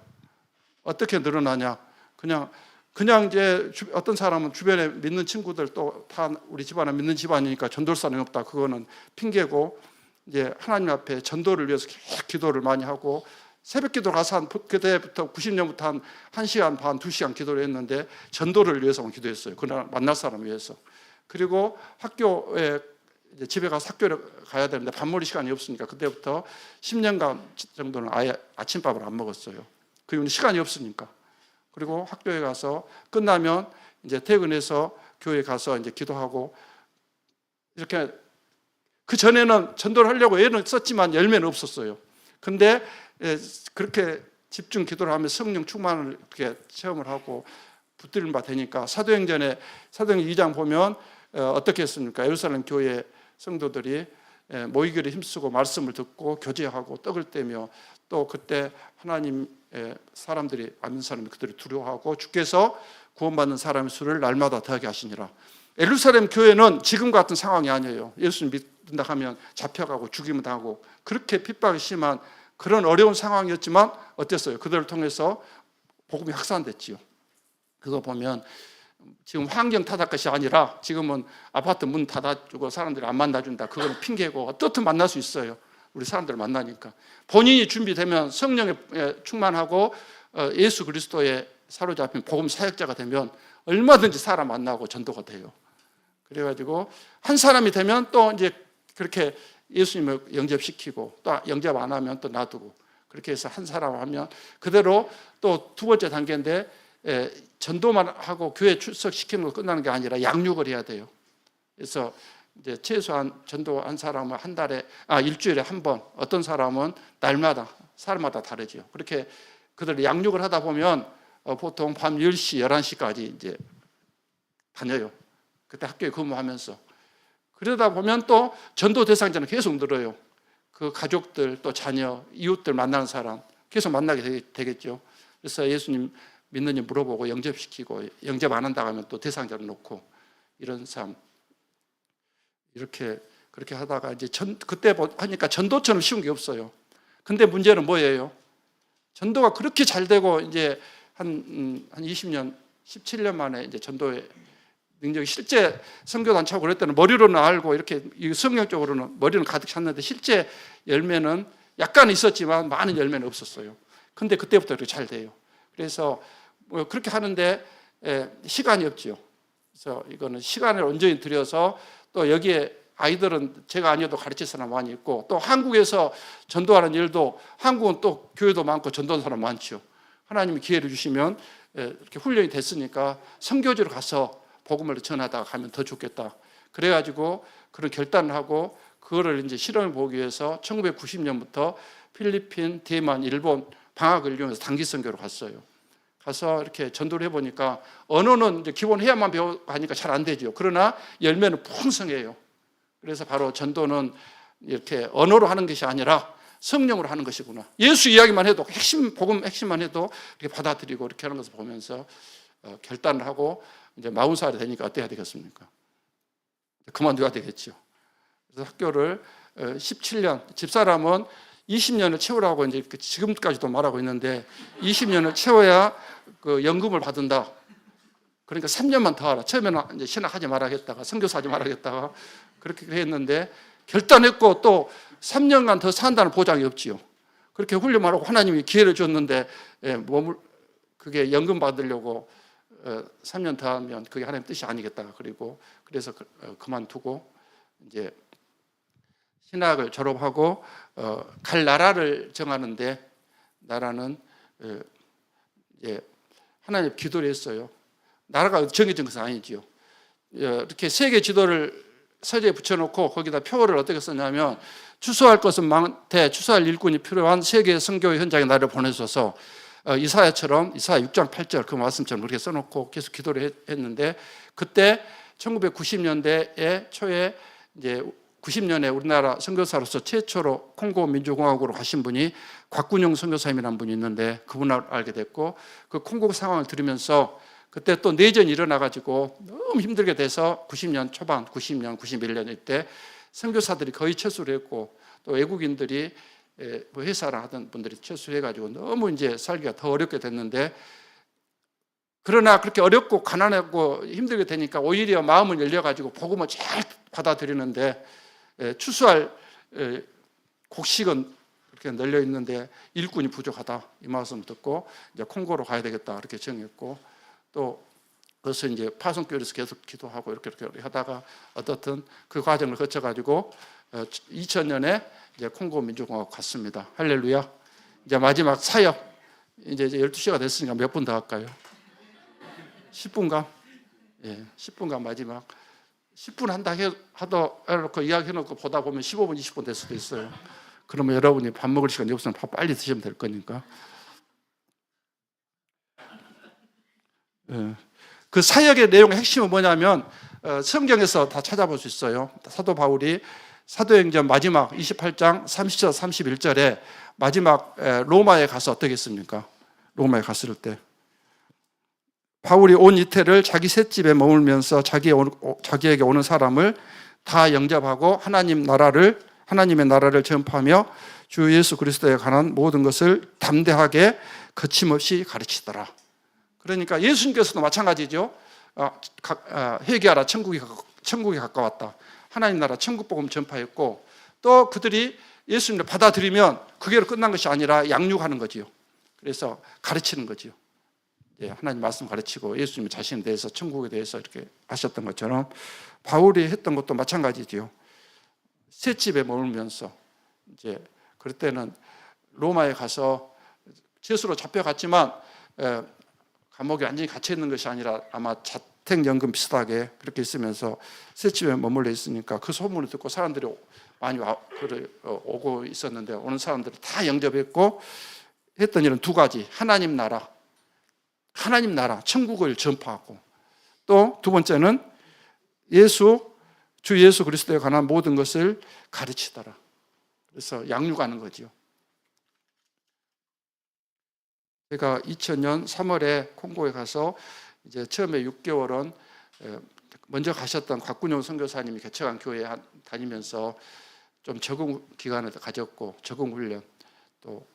S2: 어떻게 늘어나냐? 그냥 이제 어떤 사람은 주변에 믿는 친구들 또 다 우리 집안은 믿는 집안이니까 전도할 사람이 없다. 그거는 핑계고, 이제 하나님 앞에 전도를 위해서 계속 기도를 많이 하고, 새벽 기도 가서 그때부터 90년부터 한 1시간 반, 2시간 기도를 했는데 전도를 위해서만 기도했어요. 그날 만날 사람을 위해서. 그리고 학교에 이제 집에 가서 학교를 가야 되는데 밥벌이 시간이 없으니까 그때부터 10년간 정도는 아예 아침밥을 안 먹었어요. 그 이유는 시간이 없으니까. 그리고 학교에 가서 끝나면 이제 퇴근해서 교회 가서 이제 기도하고, 이렇게 그 전에는 전도를 하려고 애는 썼지만 열매는 없었어요. 근데 그렇게 집중 기도를 하면 성령 충만을 이렇게 체험을 하고 붙들림 바 되니까, 사도행전 2장 보면 어떻게 했습니까? 예루살렘 교회 성도들이 모이기를 힘쓰고 말씀을 듣고 교제하고 떡을 떼며, 또 그때 하나님 사람들이 아는 사람이 그들을 두려워하고 주께서 구원받는 사람의 수를 날마다 더하게 하시니라. 예루살렘 교회는 지금 같은 상황이 아니에요. 예수님 믿는다 하면 잡혀가고 죽임을 당하고 그렇게 핍박이 심한 그런 어려운 상황이었지만 어땠어요? 그들을 통해서 복음이 확산됐지요. 그거 보면 지금 환경 탓할 것이 아니라 지금은 아파트 문 닫아주고 사람들이 안 만나준다. 그건 핑계고 어떻든 만날 수 있어요. 우리 사람들을 만나니까. 본인이 준비되면 성령에 충만하고 예수 그리스도에 사로잡힌 복음 사역자가 되면 얼마든지 사람 만나고 전도가 돼요. 그래가지고 한 사람이 되면 또 이제 그렇게 예수님을 영접시키고, 또 영접 안 하면 또 놔두고, 그렇게 해서 한 사람 하면 그대로 또 두 번째 단계인데, 전도만 하고 교회 출석시키는 거 끝나는 게 아니라 양육을 해야 돼요. 그래서 이제 최소한 전도 한 사람은 일주일에 한 번, 어떤 사람은 날마다, 사람마다 다르죠. 그렇게 그들 양육을 하다 보면 보통 밤 10시, 11시까지 이제 다녀요. 그때 학교에 근무하면서. 그러다 보면 또 전도 대상자는 계속 늘어요. 그 가족들, 또 자녀, 이웃들 만나는 사람 계속 만나게 되겠죠. 그래서 예수님 믿느냐 물어보고 영접시키고, 영접 안 한다고 하면 또 대상자를 놓고, 이런 삶. 이렇게 그렇게 하다가 이제 그때 하니까 전도처럼 쉬운 게 없어요. 근데 문제는 뭐예요? 전도가 그렇게 잘 되고 이제 한 20년, 17년 만에 이제 전도에 능력이, 실제 선교단체하고 그럴 때는 머리로는 알고 이렇게 성경적으로는 머리는 가득 찼는데 실제 열매는 약간 있었지만 많은 열매는 없었어요. 근데 그때부터 이렇게 잘 돼요. 그래서 그렇게 하는데 시간이 없죠. 그래서 이거는 시간을 온전히 들여서, 또 여기에 아이들은 제가 아니어도 가르칠 사람 많이 있고, 또 한국에서 전도하는 일도, 한국은 또 교회도 많고 전도하는 사람 많죠. 하나님이 기회를 주시면 이렇게 훈련이 됐으니까 선교지로 가서 복음을 전하다가 가면 더 좋겠다. 그래가지고 그런 결단을 하고, 그거를 이제 실험해 보기 위해서 1990년부터 필리핀, 대만, 일본 방학을 이용해서 단기 선교로 갔어요. 가서 이렇게 전도를 해보니까 언어는 이제 기본 해야만 배우고 하니까 잘 안 되죠. 그러나 열매는 풍성해요. 그래서 바로 전도는 이렇게 언어로 하는 것이 아니라 성령으로 하는 것이구나. 예수 이야기만 해도 핵심 복음 핵심만 해도 이렇게 받아들이고 이렇게 하는 것을 보면서 결단을 하고 이제 40살이 되니까 어때야 되겠습니까? 그만둬야 되겠죠. 그래서 학교를 17년, 집사람은 20년을 채우라고 이제 지금까지도 말하고 있는데 20년을 채워야 그 연금을 받는다. 그러니까 3년만 더 하라. 처음에는 이제 신학하지 말아야겠다가 선교사하지 말아야겠다가 그렇게 했는데 결단했고 또 3년간 더 산다는 보장이 없지요. 그렇게 훈련하라고 하나님이 기회를 줬는데 그게 연금 받으려고 3년 더 하면 그게 하나님 뜻이 아니겠다. 그리고 그래서 그만두고 이제 신학을 졸업하고 갈 나라를 정하는데 나라는 이제 하나님 기도를 했어요. 나라가 정해진 것은 아니지요. 이렇게 세계 지도를 서재에 붙여놓고 거기다 표를 어떻게 썼냐면 추수할 것은 많되 추수할 일꾼이 필요한 세계 선교의 현장에 나를 보내줘서 이사야처럼 이사야 6장 8절 그 말씀처럼 그렇게 써놓고 계속 기도를 했는데 그때 1990년대에 초에 이제 90년에 우리나라 선교사로서 최초로 콩고 민주공화국으로 가신 분이 곽군용 선교사님이라는 분이 있는데 그분을 알게 됐고 그 콩고 상황을 들으면서 그때 또 내전이 일어나가지고 너무 힘들게 돼서 90년 초반, 90년, 91년 이때 선교사들이 거의 철수를 했고 또 외국인들이 뭐 회사를 하던 분들이 철수해가지고 너무 이제 살기가 더 어렵게 됐는데 그러나 그렇게 어렵고 가난하고 힘들게 되니까 오히려 마음을 열려가지고 복음을 잘 받아들이는데 추수할 곡식은 그렇게 널려 있는데 일꾼이 부족하다 이 말씀 듣고 이제 콩고로 가야 되겠다 이렇게 정했고 또 그것을 이제 파송교회에서 계속 기도하고 이렇게 하다가 어떻든 그 과정을 거쳐가지고 2000년에 이제 콩고 민주공화국 갔습니다. 할렐루야. 이제 마지막 사역 이제 12시가 됐으니까 몇 분 더 할까요? 10분간? 예, 10분간 마지막 10분 한다 해놓고 이야기해놓고 보다 보면 15분, 20분 될 수도 있어요. 그러면 여러분이 밥 먹을 시간이 없으면 밥 빨리 드시면 될 거니까. 예. 그 사역의 내용의 핵심은 뭐냐면 성경에서 다 찾아볼 수 있어요. 사도 바울이 사도행전 마지막 28장 30절 31절에 마지막 로마에 가서 어떻게 했습니까? 로마에 갔을 때 바울이 온 이태를 자기 셋집에 머물면서 자기에게 오는 사람을 다 영접하고 하나님의 나라를 전파하며 주 예수 그리스도에 관한 모든 것을 담대하게 거침없이 가르치더라. 그러니까 예수님께서도 마찬가지죠. 회개하라 천국이 가까웠다. 하나님 나라 천국 복음 전파했고 또 그들이 예수님을 받아들이면 그게로 끝난 것이 아니라 양육하는 거지요. 그래서 가르치는 거지요. 예, 하나님 말씀 가르치고 예수님 자신에 대해서 천국에 대해서 이렇게 하셨던 것처럼 바울이 했던 것도 마찬가지지요. 셋집에 머물면서 이제 그럴 때는 로마에 가서 죄수로 잡혀갔지만 감옥에 완전히 갇혀 있는 것이 아니라 아마 자택연금 비슷하게 그렇게 있으면서 셋집에 머물러 있으니까 그 소문을 듣고 사람들이 많이 오고 있었는데 오는 사람들을 다 영접했고 했던 일은 두 가지. 하나님 나라, 천국을 전파하고 또 두 번째는 주 예수 그리스도에 관한 모든 것을 가르치더라. 그래서 양육하는 거죠. 제가 2000년 3월에 콩고에 가서 이제 처음에 6개월은 먼저 가셨던 곽군용 선교사님이 개척한 교회에 다니면서 좀 적응 기간을 가졌고 적응 훈련 또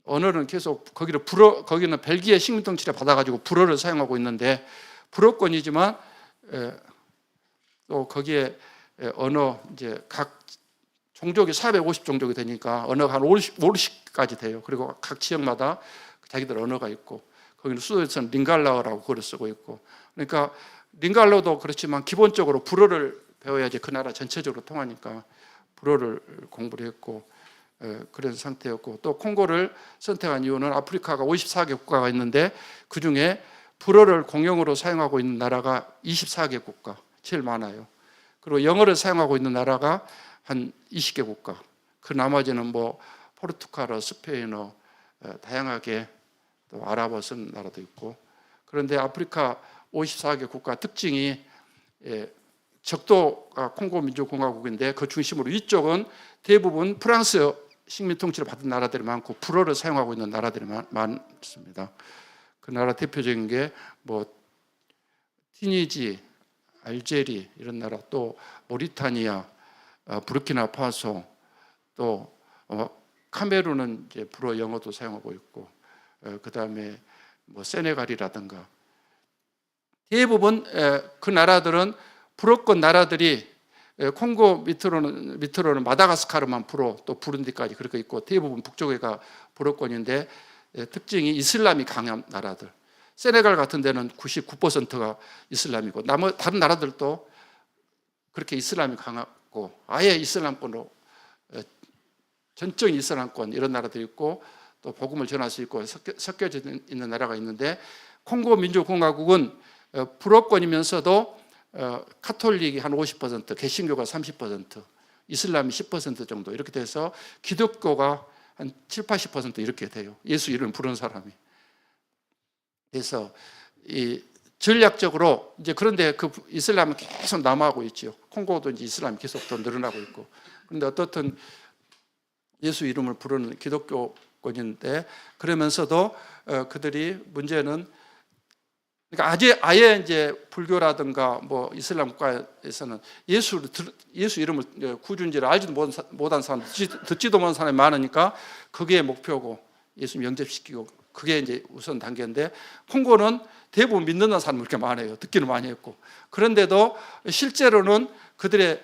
S2: 언어는 계속 거기는 벨기에 식민통 치료 받아가지고 불어를 사용하고 있는데 불어권이지만 또 거기에 언어 이제 각 종족이 450 종족이 되니까 언어가 한 50까지 돼요. 그리고 각 지역마다 자기들 언어가 있고 거기는 수도에서는 링갈라어라고 글을 쓰고 있고 그러니까 링갈라어도 그렇지만 기본적으로 불어를 배워야지 그 나라 전체적으로 통하니까 불어를 공부를 했고 그런 상태였고 또 콩고를 선택한 이유는 아프리카가 54개 국가가 있는데 그중에 불어를 공용어로 사용하고 있는 나라가 24개 국가 제일 많아요. 그리고 영어를 사용하고 있는 나라가 한 20개 국가 그 나머지는 뭐 포르투갈어, 스페인어 다양하게 또 아랍어 쓰는 나라도 있고 그런데 아프리카 54개 국가 특징이 적도가 콩고 민주공화국인데 그 중심으로 위쪽은 대부분 프랑스 식민 통치를 받은 나라들이 많고 불어를 사용하고 있는 나라들이 많습니다. 그 나라 대표적인 게 뭐 티니지, 알제리 이런 나라, 또 모리타니아, 부르키나파소, 또 카메룬은 이제 불어 영어도 사용하고 있고, 그 다음에 뭐 세네갈이라든가 대부분 그 나라들은 불어권 나라들이 콩고 밑으로는 마다가스카르만 불어, 또 부룬디까지 그렇게 있고 대부분 북쪽에가 불어권인데 특징이 이슬람이 강한 나라들. 세네갈 같은 데는 99%가 이슬람이고 다른 나라들도 그렇게 이슬람이 강하고 아예 이슬람권으로 전적 이슬람권 이런 나라도 있고 또 복음을 전할 수 있고 섞여져 있는 나라가 있는데 콩고 민주공화국은 불어권이면서도 카톨릭이 한 50%, 개신교가 30%, 이슬람이 10% 정도 이렇게 돼서 기독교가 한 7, 80% 이렇게 돼요. 예수 이름 부르는 사람이. 그래서 이 전략적으로 이제 그런데 그 이슬람은 계속 남아하고 있죠. 콩고도 이제 이슬람이 계속 더 늘어나고 있고. 그런데 어떻든 예수 이름을 부르는 기독교권인데 그러면서도 그들이 문제는 그러니까 아예 이제 불교라든가 뭐 이슬람 국가에서는 예수 이름을 구주인지를 알지도 못한 사람, 듣지도 못한 사람이 많으니까 그게 목표고 예수 영접시키고 그게 이제 우선 단계인데 콩고는 대부분 믿는 사람이 그렇게 많아요. 듣기는 많이 했고 그런데도 실제로는 그들의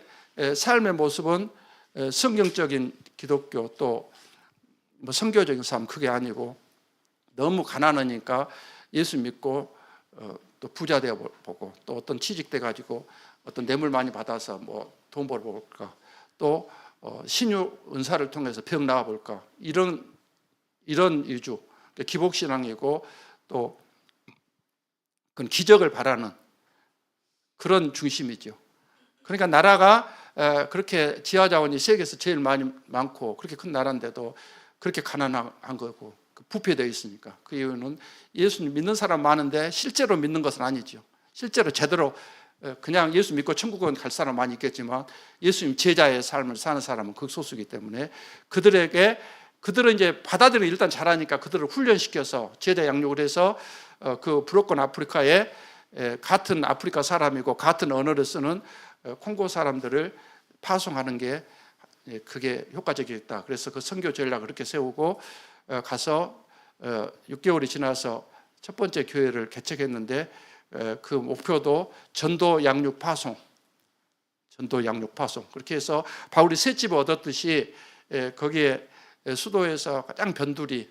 S2: 삶의 모습은 성경적인 기독교 또 뭐 선교적인 삶 그게 아니고 너무 가난하니까 예수 믿고 또 부자 되어 보고 또 어떤 취직돼 가지고 어떤 뇌물 많이 받아서 뭐 돈 벌어 볼까 또 신유 은사를 통해서 병 나아 볼까 이런 위주 기복신앙이고 또 그건 기적을 바라는 그런 중심이죠. 그러니까 나라가 그렇게 지하 자원이 세계에서 제일 많고 그렇게 큰 나라인데도 그렇게 가난한 거고 부패되어 있으니까 그 이유는 예수님 믿는 사람 많은데 실제로 믿는 것은 아니죠. 실제로 제대로 그냥 예수 믿고 천국은 갈 사람 많이 있겠지만 예수님 제자의 삶을 사는 사람은 극소수이기 때문에 그들은 이제 받아들이는 일단 잘하니까 그들을 훈련시켜서 제자 양육을 해서 그 불어권 아프리카에 같은 아프리카 사람이고 같은 언어를 쓰는 콩고 사람들을 파송하는 게 그게 효과적이었다. 그래서 그 선교 전략을 그렇게 세우고 가서 6개월이 지나서 첫 번째 교회를 개척했는데 그 목표도 전도 양육 파송 그렇게 해서 바울이 새 집을 얻었듯이 거기에 수도에서 가장 변두리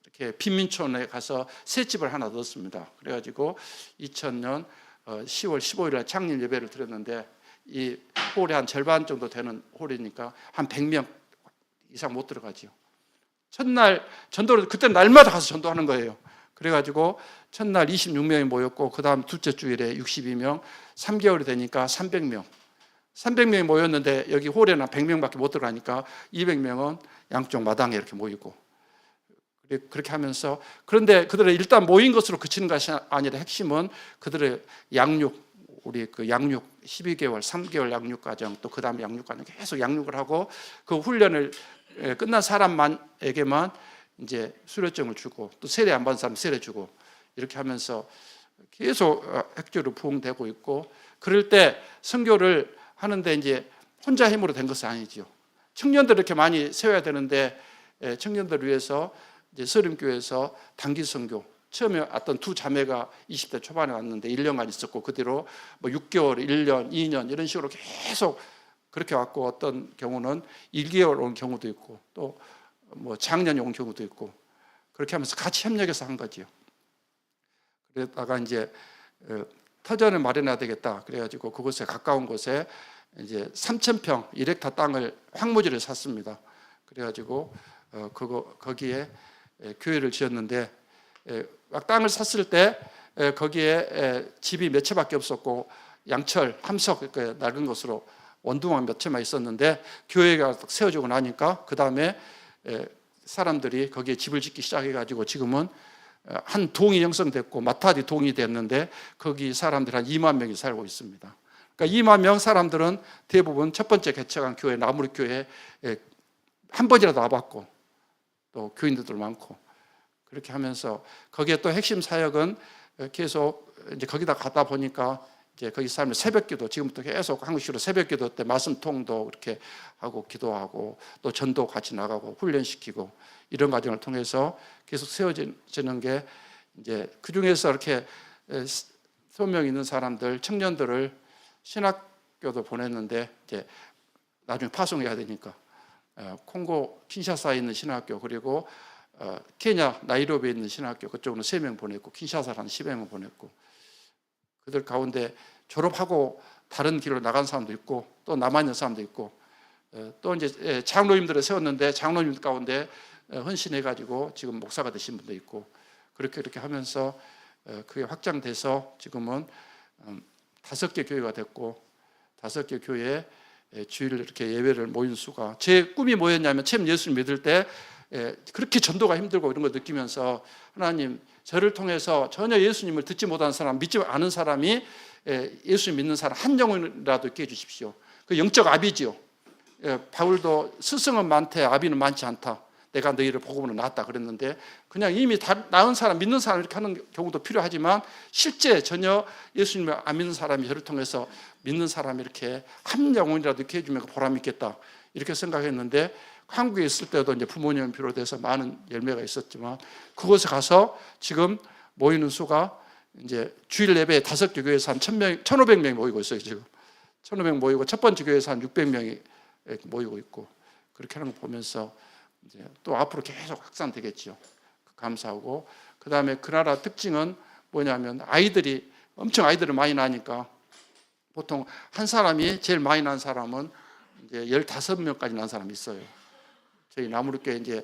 S2: 이렇게 빈민촌에 가서 새 집을 하나 얻었습니다. 그래가지고 2000년 10월 15일에 창립 예배를 드렸는데 이 홀이 한 절반 정도 되는 홀이니까 한 100명 이상 못 들어가죠. 첫날 전도를 그때 날마다 가서 전도하는 거예요. 그래가지고 첫날 26명이 모였고 그 다음 둘째 주일에 62명, 3개월이 되니까 300명이 모였는데 여기 홀에는 100명밖에 못 들어가니까 200명은 양쪽 마당에 이렇게 모이고 그렇게 하면서 그런데 그들의 일단 모인 것으로 그치는 것이 아니라 핵심은 그들의 우리 그 양육 12개월, 3개월 양육 과정 또 그 다음 양육 과정 계속 양육을 하고 그 훈련을 끝난 사람에게만 이제 수료증을 주고 또 세례 안 받은 사람 세례 주고 이렇게 하면서 계속 핵조로 부흥되고 있고 그럴 때 선교를 하는데 이제 혼자 힘으로 된 것은 아니죠. 청년들 이렇게 많이 세워야 되는데 청년들을 위해서 이제 서림교회에서 단기 선교 처음에 왔던 두 자매가 20대 초반에 왔는데 1년간 있었고 그 뒤로 뭐 6개월, 1년, 2년 이런 식으로 계속 그렇게 왔고 어떤 경우는 1개월 온 경우도 있고 또 뭐 작년에 온 경우도 있고 그렇게 하면서 같이 협력해서 한 거지요. 그러다가 이제 터전을 마련해야 되겠다. 그래가지고 그곳에 가까운 곳에 이제 3,000평 1헥타 땅을 황무지를 샀습니다. 그래가지고 거기에 교회를 지었는데 땅을 샀을 때 거기에 집이 몇 채밖에 없었고 양철, 함석 낡은 것으로 원두막 몇 채만 있었는데 교회가 세워지고 나니까 그 다음에 사람들이 거기에 집을 짓기 시작해가지고 지금은 한 동이 형성됐고 마타디 동이 됐는데 거기 사람들 한 2만 명이 살고 있습니다. 그러니까 2만 명 사람들은 대부분 첫 번째 개척한 교회 나무리 교회에 한 번이라도 와봤고 또 교인들도 많고 그렇게 하면서 거기에 또 핵심 사역은 계속 이제 거기다 가다 보니까 이제 거기 사람들 새벽기도 지금부터 계속 한국식으로 새벽기도 때 말씀통도 이렇게 하고 기도하고 또 전도 같이 나가고 훈련시키고 이런 과정을 통해서 계속 세워지는 게 이제 그 중에서 이렇게 소명 있는 사람들 청년들을 신학교도 보냈는데 이제 나중에 파송해야 되니까 콩고 킨샤사에 있는 신학교 그리고 케냐 나이로비에 있는 신학교 그쪽으로 3명 보냈고 킨샤사라는 10명 보냈고 그들 가운데 졸업하고 다른 길로 나간 사람도 있고 또 남아있는 사람도 있고 또 이제 장로님들을 세웠는데 장로님 가운데 헌신해가지고 지금 목사가 되신 분도 있고 그렇게 하면서 그게 확장돼서 지금은 5개 교회가 됐고 5개 교회에 주일 이렇게 예배를 모인 수가 제 꿈이 뭐였냐면 처음 예수님 믿을 때 그렇게 전도가 힘들고 이런 거 느끼면서 하나님 저를 통해서 전혀 예수님을 듣지 못하는 사람 믿지 않은 사람이 예수님 믿는 사람 한 영혼이라도 있게 해주십시오. 그 영적 아비지요. 바울도 스승은 많대 아비는 많지 않다. 내가 너희를 복음으로 낳았다 그랬는데 그냥 이미 다 낳은 사람 믿는 사람 이렇게 하는 경우도 필요하지만 실제 전혀 예수님을 안 믿는 사람이 저를 통해서 믿는 사람이 이렇게 한 영혼이라도 이렇게 해주면 보람 있겠다 이렇게 생각했는데 한국에 있을 때도 이제 부모님 비롯해서 많은 열매가 있었지만 그곳에 가서 지금 모이는 수가 이제 주일 예배에 5개 교회에서 한 1,500명이 모이고 있어요. 지금 1,500 모이고 첫 번째 교회에서 한 600명이 모이고 있고 그렇게 하는 거 보면서 이제 또 앞으로 계속 확산되겠죠. 감사하고 그 다음에 그 나라 특징은 뭐냐면 아이들이 엄청 아이들을 많이 낳으니까 보통 한 사람이 제일 많이 낳은 사람은 이제 15명까지 낳은 사람이 있어요. 저희 나무르교회 이제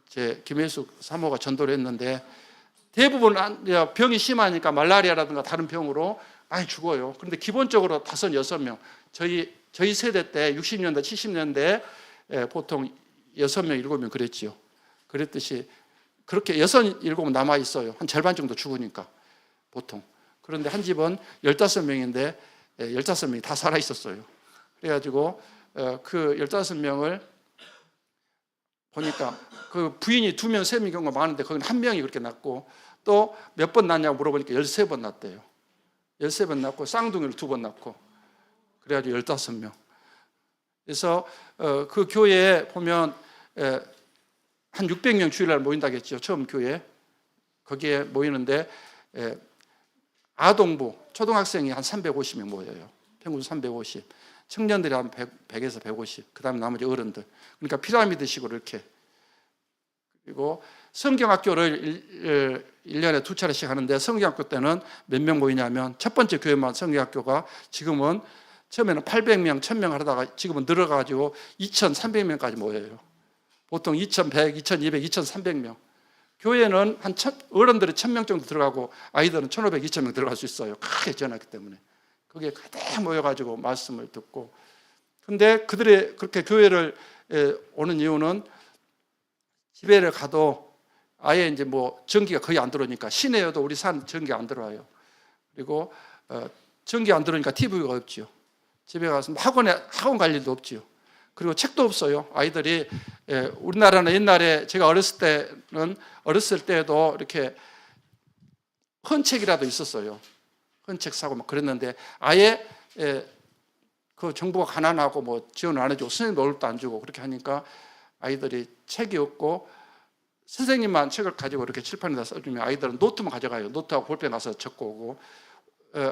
S2: 제 김혜숙 사모가 전도를 했는데 대부분 병이 심하니까 말라리아라든가 다른 병으로 많이 죽어요. 그런데 기본적으로 5, 6명 저희 세대 때 60년대 70년대 보통 6명 7명 그랬지요. 그랬듯이 그렇게 6, 7은 남아 있어요. 한 절반 정도 죽으니까 보통. 그런데 한 집은 15명인데 15명이 다 살아 있었어요. 그래가지고 그 15명을 보니까 그 부인이 2명, 3명 경우가 많은데 거기는 1명이 그렇게 낳고 또 몇 번 낳냐고 물어보니까 13번 낳대요. 13번 낳고 쌍둥이를 2번 낳고 그래가지고 15명. 그래서 그 교회에 보면 한 600명 주일날 모인다겠죠. 처음 교회 거기에 모이는데 아동부 초등학생이 한 350명 모여요. 평균 350. 청년들이 한 100에서 150. 그 다음에 나머지 어른들. 그러니까 피라미드식으로 이렇게. 그리고 성경학교를 1년에 2차례씩 하는데 성경학교 때는 몇 명 모이냐면 첫 번째 교회만 성경학교가 지금은 처음에는 800명, 1000명 하다가 지금은 늘어가지고 2300명까지 모여요. 보통 2100, 2200, 2300명. 교회는 어른들이 1000명 정도 들어가고 아이들은 1500, 2000명 들어갈 수 있어요. 크게 지어놨기 때문에. 거기에 가득 모여가지고 말씀을 듣고. 근데 그들이 그렇게 교회를 오는 이유는 집에를 가도 아예 이제 뭐 전기가 거의 안 들어오니까 시내여도 우리 산 전기가 안 들어와요. 그리고 전기 안 들어오니까 TV가 없지요. 집에 가서 학원 갈 일도 없지요. 그리고 책도 없어요. 아이들이 우리나라는 옛날에 제가 어렸을 때도 이렇게 헌책이라도 있었어요. 헌책 사고 막 그랬는데 아예 그 정부가 가난하고 뭐 지원을 안 해주고 선생님 월급도 안 주고 그렇게 하니까 아이들이 책이 없고 선생님만 책을 가지고 이렇게 칠판에다 써주면 아이들은 노트만 가져가요. 노트하고 볼펜 가서 적고 오고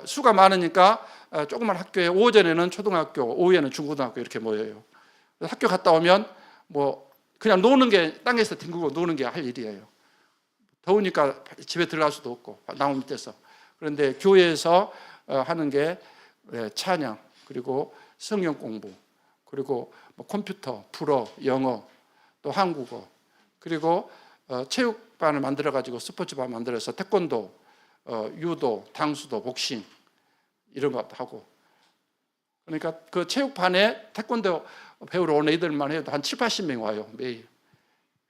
S2: 수가 많으니까 조그만 학교에 오전에는 초등학교, 오후에는 중고등학교 이렇게 모여요. 학교 갔다 오면 뭐 그냥 노는 게 땅에서 뒹굴고 노는 게 할 일이에요. 더우니까 집에 들어갈 수도 없고 나무 밑에서. 그런데 교회에서 하는 게 찬양 그리고 성경 공부 그리고 뭐 컴퓨터, 불어, 영어 또 한국어 그리고 체육반을 만들어 가지고 스포츠반 만들어서 태권도, 유도, 당수도, 복싱 이런 것도 하고 그러니까 그 체육반에 태권도 배우러 온 애들만 해도 한 7, 80명 와요 매일.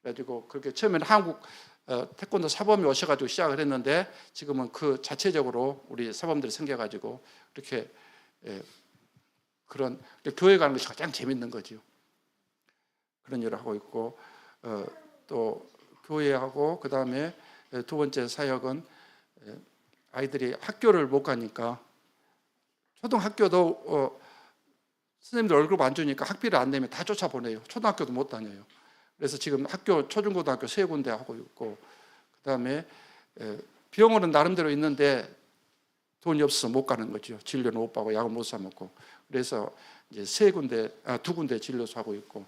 S2: 그래가지고 그렇게 처음에는 한국 태권도 사범이 오셔가지고 시작을 했는데 지금은 그 자체적으로 우리 사범들이 생겨가지고 이렇게 그런 교회 가는 것이 가장 재밌는 거죠. 그런 일을 하고 있고 또 교회하고 그 다음에 두 번째 사역은 아이들이 학교를 못 가니까 초등학교도 선생님들 월급 안 주니까 학비를 안 내면 다 쫓아보내요. 초등학교도 못 다녀요. 그래서 지금 학교 초중고등학교 3군데 하고 있고 그 다음에 병원은 나름대로 있는데 돈이 없어서 못 가는 거죠. 진료는 못 받고 약은 못 사 먹고. 그래서 이제 2군데 진료소 하고 있고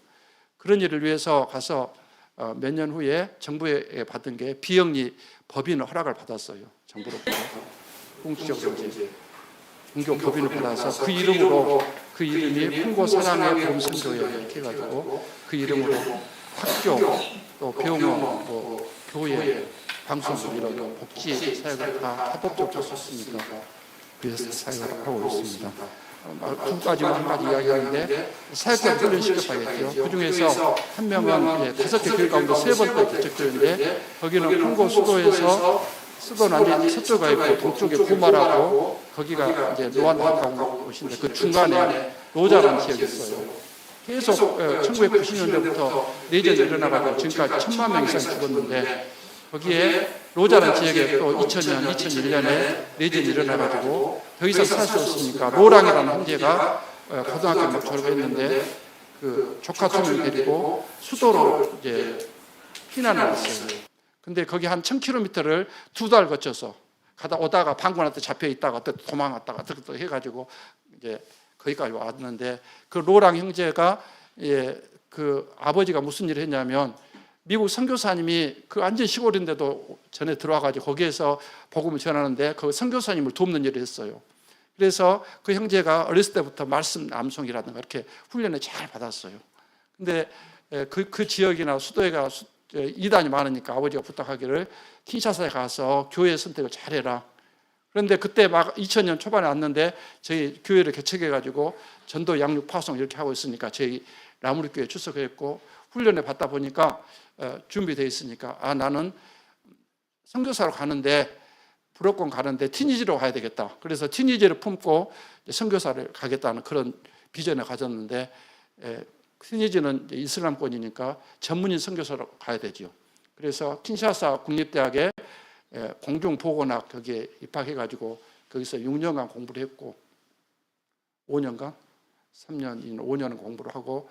S2: 그런 일을 위해서 가서 몇 년 후에 정부에 받은 게 비영리 법인 허락을 받았어요. 정부로부터 공식적으로 이제 종교 법인을 받아서 그 이름으로 그 이름이 풍고 사랑의 봄선교회 이렇게 해가지고 그 이름으로 학교 또 병원 뭐 교회 방송국 이런 복지 사역을 다 합법적으로 할 수 있으니까 그래서 사역을 하고 있습니다. 두 가지만 한 가지 이야기하는데 사역자 훈련시켜봐야겠죠. 그 중에서 한 명은 5개 교회 가운데 3번째 개척교회인데 거기는 풍고 수도에서 수도는 완전히 서쪽에 있고 동쪽에 구마라고 거기가 이제 노안 가까운 곳인데 그 중간에 노자라는 지역이 있어요. 계속 1990년대부터 내전이 일어나가지고 지금까지 1,000만 명 이상 죽었는데 거기에 로자라는 지역에 또 2000년, 2001년에 내전이 일어나가지고 더 이상 살 수 없으니까 로랑이라는 형제가 고등학교 막 졸업했는데 그 조카 2명 데리고 수도로 이제 피난을 왔어요. 근데 거기 한 1000km를 2달 거쳐서 가다 오다가 방군한테 잡혀 있다가 또 도망갔다가 또 해가지고 이제 거기까지 왔는데 그 로랑 형제가 그 아버지가 무슨 일을 했냐면 미국 선교사님이 그 완전 시골인데도 전에 들어와가지고 거기에서 복음을 전하는데 그 선교사님을 돕는 일을 했어요. 그래서 그 형제가 어렸을 때부터 말씀 암송이라든가 이렇게 훈련을 잘 받았어요. 근데 그 지역이나 수도에가 이단이 많으니까 아버지가 부탁하기를 킨샤사에 가서 교회 선택을 잘해라. 그런데 그때 막 2000년 초반에 왔는데 저희 교회를 개척해가지고 전도 양육 파송 이렇게 하고 있으니까 저희 라무리 교회 출석했고 훈련을 받다 보니까 준비되어 있으니까 나는 선교사로 가는데 불어권 가는데 티니지로 가야 되겠다. 그래서 티니지를 품고 선교사를 가겠다는 그런 비전을 가졌는데 티니지는 이슬람권이니까 전문인 선교사로 가야 되죠. 그래서 킨샤사 국립대학에 공중보건학 거기에 입학해가지고 거기서 6년간 공부를 했고 5년간 3년, 5년은 공부를 하고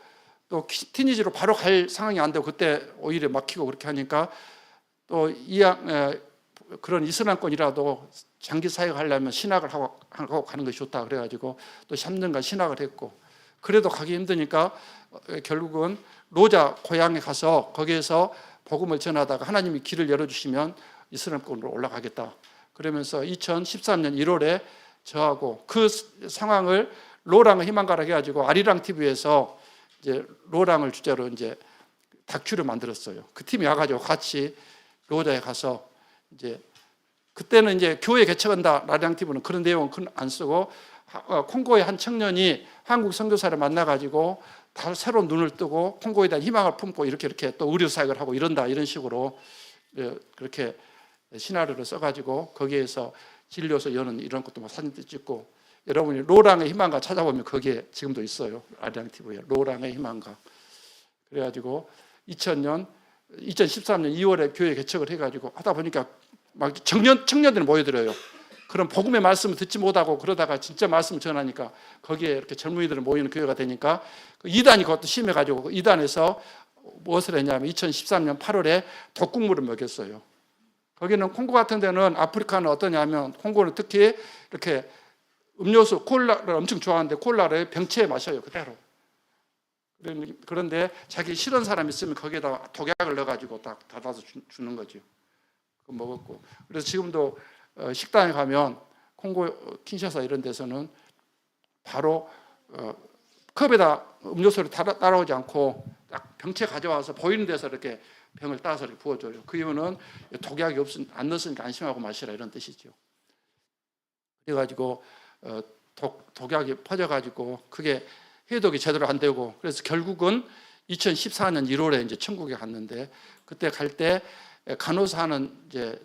S2: 또 티니지로 바로 갈 상황이 안 되고 그때 오히려 막히고 그렇게 하니까 또 그런 이슬람권이라도 장기 사역하려면 신학을 하고 가는 것이 좋다 그래가지고 또 3년간 신학을 했고 그래도 가기 힘드니까 결국은 로자 고향에 가서 거기에서 복음을 전하다가 하나님이 길을 열어주시면 이슬람권으로 올라가겠다. 그러면서 2013년 1월에 저하고 그 상황을 로랑의 희망가라 해가지고 아리랑 TV에서 이제 로랑을 주제로 이제 다큐를 만들었어요. 그 팀이 와가지고 같이 로자에 가서 이제 그때는 이제 교회 개척한다 아리랑 TV는 그런 내용은 안 쓰고 콩고의 한 청년이 한국 선교사를 만나가지고 다 새로운 눈을 뜨고 콩고에 대한 희망을 품고 이렇게 또 의료 사역을 하고 이런다 이런 식으로 그렇게 시나리오를 써가지고 거기에서 진료소 여는 이런 것도 막 사진도 찍고 여러분이 로랑의 희망가 찾아보면 거기에 지금도 있어요. 아리랑 TV에 로랑의 희망가. 그래가지고 2013년 2월에 교회 개척을 해가지고 하다 보니까 막 청년들이 모여들어요. 그런 복음의 말씀을 듣지 못하고 그러다가 진짜 말씀을 전하니까 거기에 이렇게 젊은이들이 모이는 교회가 되니까 그 이단이 그것도 심해가지고 그 이단에서 무엇을 했냐면 2013년 8월에 독국물을 먹였어요. 거기는 콩고 같은 데는 아프리카는 어떠냐면 콩고는 특히 이렇게 음료수 콜라를 엄청 좋아하는데 콜라를 병채에 마셔요 그대로. 그런데 자기 싫은 사람 있으면 거기에다 독약을 넣어가지고 딱 닫아서 주는 거죠. 그거 먹었고 그래서 지금도 식당에 가면 콩고 킨샤사 이런 데서는 바로 컵에다 음료수를 따라오지 않고 딱 병채 가져와서 보이는 데서 이렇게 병을 따서 이렇게 부어줘요. 그 이유는 독약이 안 넣었으니까 안심하고 마시라 이런 뜻이죠. 그래가지고 독약이 퍼져가지고 그게 해독이 제대로 안 되고 그래서 결국은 2014년 1월에 이제 천국에 갔는데 그때 갈 때 간호사는 이제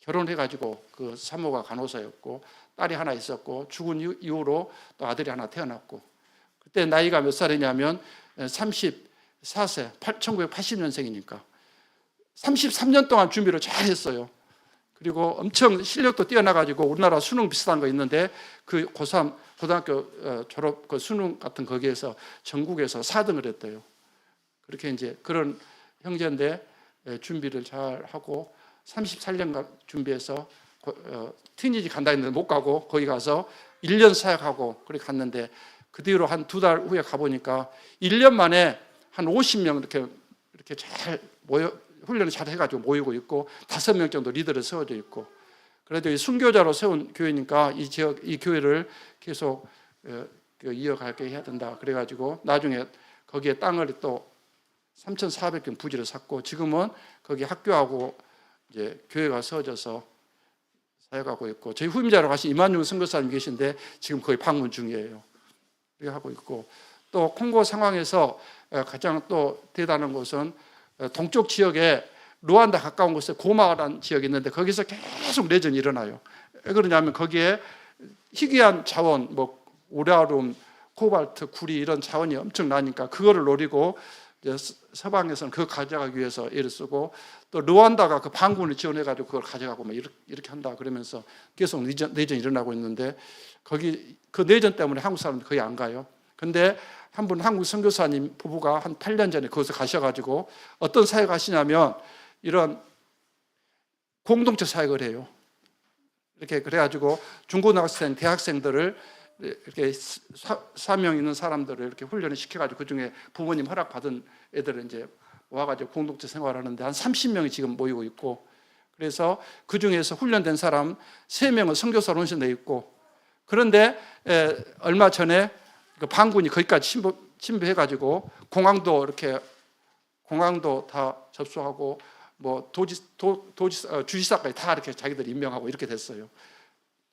S2: 결혼해가지고 그 산모가 간호사였고 딸이 하나 있었고 죽은 이후로 또 아들이 하나 태어났고 그때 나이가 몇 살이냐면 34세, 1980년생이니까 33년 동안 준비를 잘 했어요. 그리고 엄청 실력도 뛰어나가지고 우리나라 수능 비슷한 거 있는데 그 고3 고등학교 졸업 그 수능 같은 거기에서 전국에서 4등을 했대요. 그렇게 이제 그런 형제인데 준비를 잘 하고 34년간 준비해서 튀니지 간다 했는데 못 가고 거기 가서 1년 사역하고 그렇게 갔는데 그 뒤로 한 2달 후에 가보니까 1년 만에 한 50명 이렇게 잘 모여 훈련을 잘 해가지고 모이고 있고 5명 정도 리더를 세워져 있고 그래도 이 순교자로 세운 교회니까 이 지역 이 교회를 계속 이어가게 해야 된다. 그래가지고 나중에 거기에 땅을 또 3,400평 부지를 샀고 지금은 거기 학교하고 이제 교회가 세워져서 사역하고 있고 저희 후임자로 가신 이만용 선교사님 계신데 지금 거의 방문 중이에요. 그렇게 하고 있고 또 콩고 상황에서 가장 또 대단한 것은 동쪽 지역에 루안다 가까운 곳에 고마라는 지역이 있는데 거기서 계속 내전이 일어나요. 왜 그러냐면 거기에 희귀한 자원, 뭐 우라늄, 코발트, 구리 이런 자원이 엄청 나니까 그거를 노리고 서방에서는 그거 가져가기 위해서 애를 쓰고 또 루안다가 그 반군을 지원해가지고 그걸 가져가고 막 이렇게 한다 그러면서 계속 내전이 일어나고 있는데 거기 그 내전 때문에 한국 사람들이 거의 안 가요. 근데 한 분 한국 선교사님 부부가 한 8년 전에 거기서 가셔가지고 어떤 사역 하시냐면 이런 공동체 사역을 해요. 이렇게 그래가지고 중고등학생, 대학생들을 이렇게 사명 있는 사람들을 이렇게 훈련을 시켜가지고 그 중에 부모님 허락 받은 애들을 이제 와가지고 공동체 생활하는데 한 30명이 지금 모이고 있고 그래서 그 중에서 훈련된 사람 3명은 선교사로 혼신돼 있고 그런데 얼마 전에 그 반군이 거기까지 침입해가지고 공항도 다 접수하고 뭐 주지사까지 다 이렇게 자기들이 임명하고 이렇게 됐어요.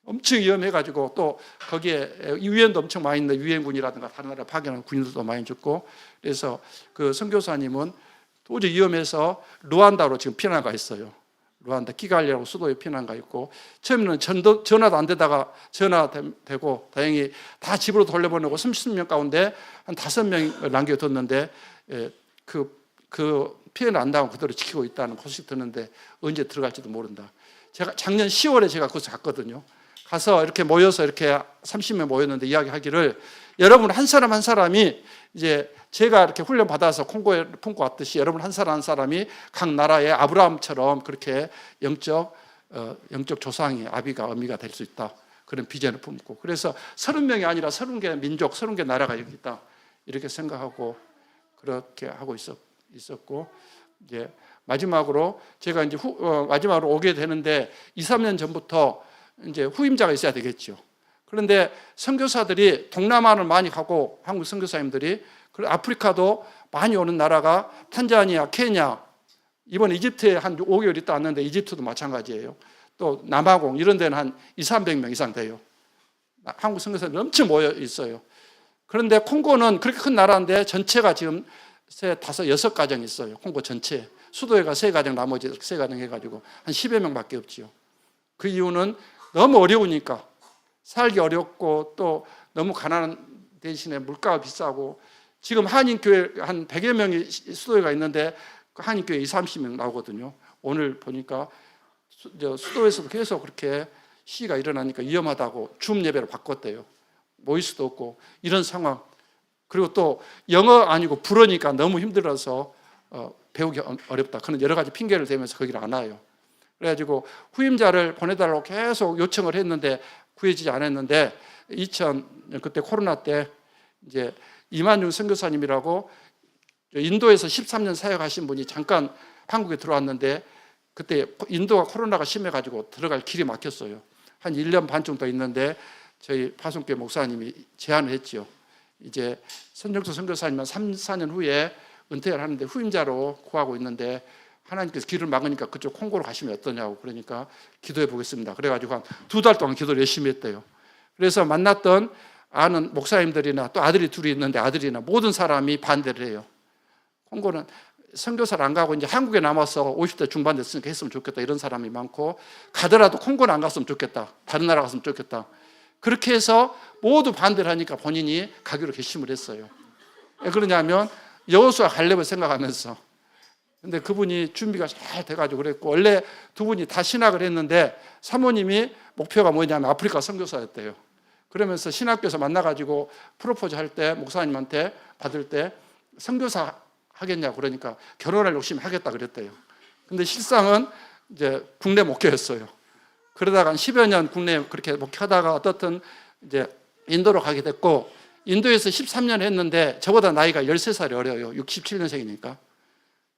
S2: 엄청 위험해가지고 또 거기에 유엔도 엄청 많이 있는데 유엔군이라든가 다른 나라 파견한 군인들도 많이 죽고 그래서 그 선교사님은 도저히 위험해서 루안다로 지금 피난가 있어요. 루안다 키갈리라고 수도에 피난가 있고 처음에는 전화도 안 되다가 전화되고 다행히 다 집으로 돌려보내고 30명 가운데 한 5명이 남겨뒀는데 그 피해는 안 당하고 그대로 지키고 있다는 소식 듣는데 언제 들어갈지도 모른다. 제가 작년 10월에 제가 거기서 갔거든요. 가서 이렇게 모여서 이렇게 30명 모였는데 이야기하기를 여러분 한 사람 한 사람이 이제 제가 이렇게 훈련 받아서 콩고에 품고 왔듯이 여러분 한 사람 한 사람이 각 나라의 아브라함처럼 그렇게 영적 조상이 아비가 어미가 될 수 있다. 그런 비전을 품고 그래서 30명이 아니라 30개 민족, 30개 나라가 여기 있다. 이렇게 생각하고 그렇게 하고 있었고 이제 마지막으로 제가 이제 마지막으로 오게 되는데 2, 3년 전부터 이제 후임자가 있어야 되겠죠. 그런데 선교사들이 동남아를 많이 가고 한국 선교사님들이 그리고 아프리카도 많이 오는 나라가 탄자니아, 케냐, 이번에 이집트에 한 5개월 있다 왔는데 이집트도 마찬가지예요. 또 남아공 이런 데는 한 200~300명 이상 돼요. 한국 선교사님들 엄청 모여 있어요. 그런데 콩고는 그렇게 큰 나라인데 전체가 지금 6가정 있어요. 콩고 전체. 수도회가 3가정 나머지 3가정 해가지고 한 10여 명밖에 없지요. 그 이유는 너무 어려우니까 살기 어렵고 또 너무 가난한 대신에 물가가 비싸고 지금 한인교회 한 100여 명이 수도회가 있는데 그 한인교회 20~30명 나오거든요. 오늘 보니까 수도에서도 계속 그렇게 시위가 일어나니까 위험하다고 줌 예배를 바꿨대요. 모일 수도 없고 이런 상황. 그리고 또 영어 아니고 불어니까 너무 힘들어서 배우기 어렵다. 그런 여러 가지 핑계를 대면서 거기를 안 와요. 그래가지고 후임자를 보내달라고 계속 요청을 했는데 구해지지 않았는데 그때 코로나 때 이제 이만용 선교사님이라고 인도에서 13년 사역하신 분이 잠깐 한국에 들어왔는데 그때 인도가 코로나가 심해가지고 들어갈 길이 막혔어요. 한 1년 반 정도 있는데 저희 파송교회 목사님이 제안을 했죠. 이제 선정수 선교사님은 3, 4년 후에 은퇴를 하는데 후임자로 구하고 있는데 하나님께서 길을 막으니까 그쪽 콩고로 가시면 어떠냐고 그러니까 기도해 보겠습니다. 그래가지고 한 2달 동안 기도를 열심히 했대요. 그래서 만났던 아는 목사님들이나 또 아들이 둘이 있는데 아들이나 모든 사람이 반대를 해요. 콩고는 선교사를 안 가고 이제 한국에 남아서 50대 중반 됐으니까 했으면 좋겠다 이런 사람이 많고, 가더라도 콩고는 안 갔으면 좋겠다, 다른 나라 갔으면 좋겠다. 그렇게 해서 모두 반대를 하니까 본인이 가기로 결심을 했어요. 왜 그러냐면 여호수아 갈렙을 생각하면서. 근데 그분이 준비가 잘 돼가지고 그랬고, 원래 두 분이 다 신학을 했는데 사모님이 목표가 뭐냐면 아프리카 선교사였대요. 그러면서 신학교에서 만나가지고 프로포즈 할 때 목사님한테 받을 때 선교사 하겠냐고 그러니까 결혼할 욕심 하겠다 그랬대요. 근데 실상은 이제 국내 목회였어요. 그러다가 10여 년 국내 그렇게 목회하다가 어떻든 이제 인도로 가게 됐고, 인도에서 13년 했는데 저보다 나이가 13살이 어려요. 67년생이니까.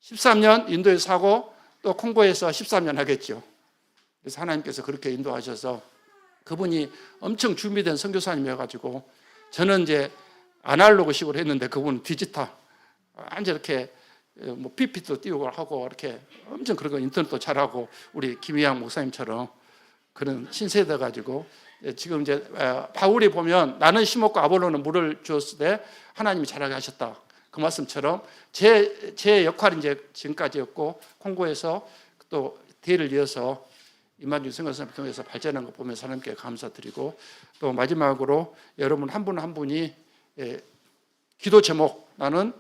S2: 13년 인도에서 하고 또 콩고에서 13년 하겠죠. 그래서 하나님께서 그렇게 인도하셔서 그분이 엄청 준비된 선교사님이어가지고, 저는 이제 아날로그식으로 했는데 그분은 디지털, 완전 이렇게 뭐 PPT도 띄우고 하고 이렇게 엄청 그런 거 인터넷도 잘하고, 우리 김희양 목사님처럼 그런 신세대 가지고 지금 이제 바울이 보면 나는 심었고 아볼로는 물을 주었을 때 하나님이 잘하게 하셨다, 그 말씀처럼 제 역할이 이제 지금까지였고, 콩고에서 또 대를 이어서 이만준 선교사님 통해서 발전한 거 보면서 하나님께 감사드리고, 또 마지막으로 여러분 한 분 한 분이 기도 제목, 나는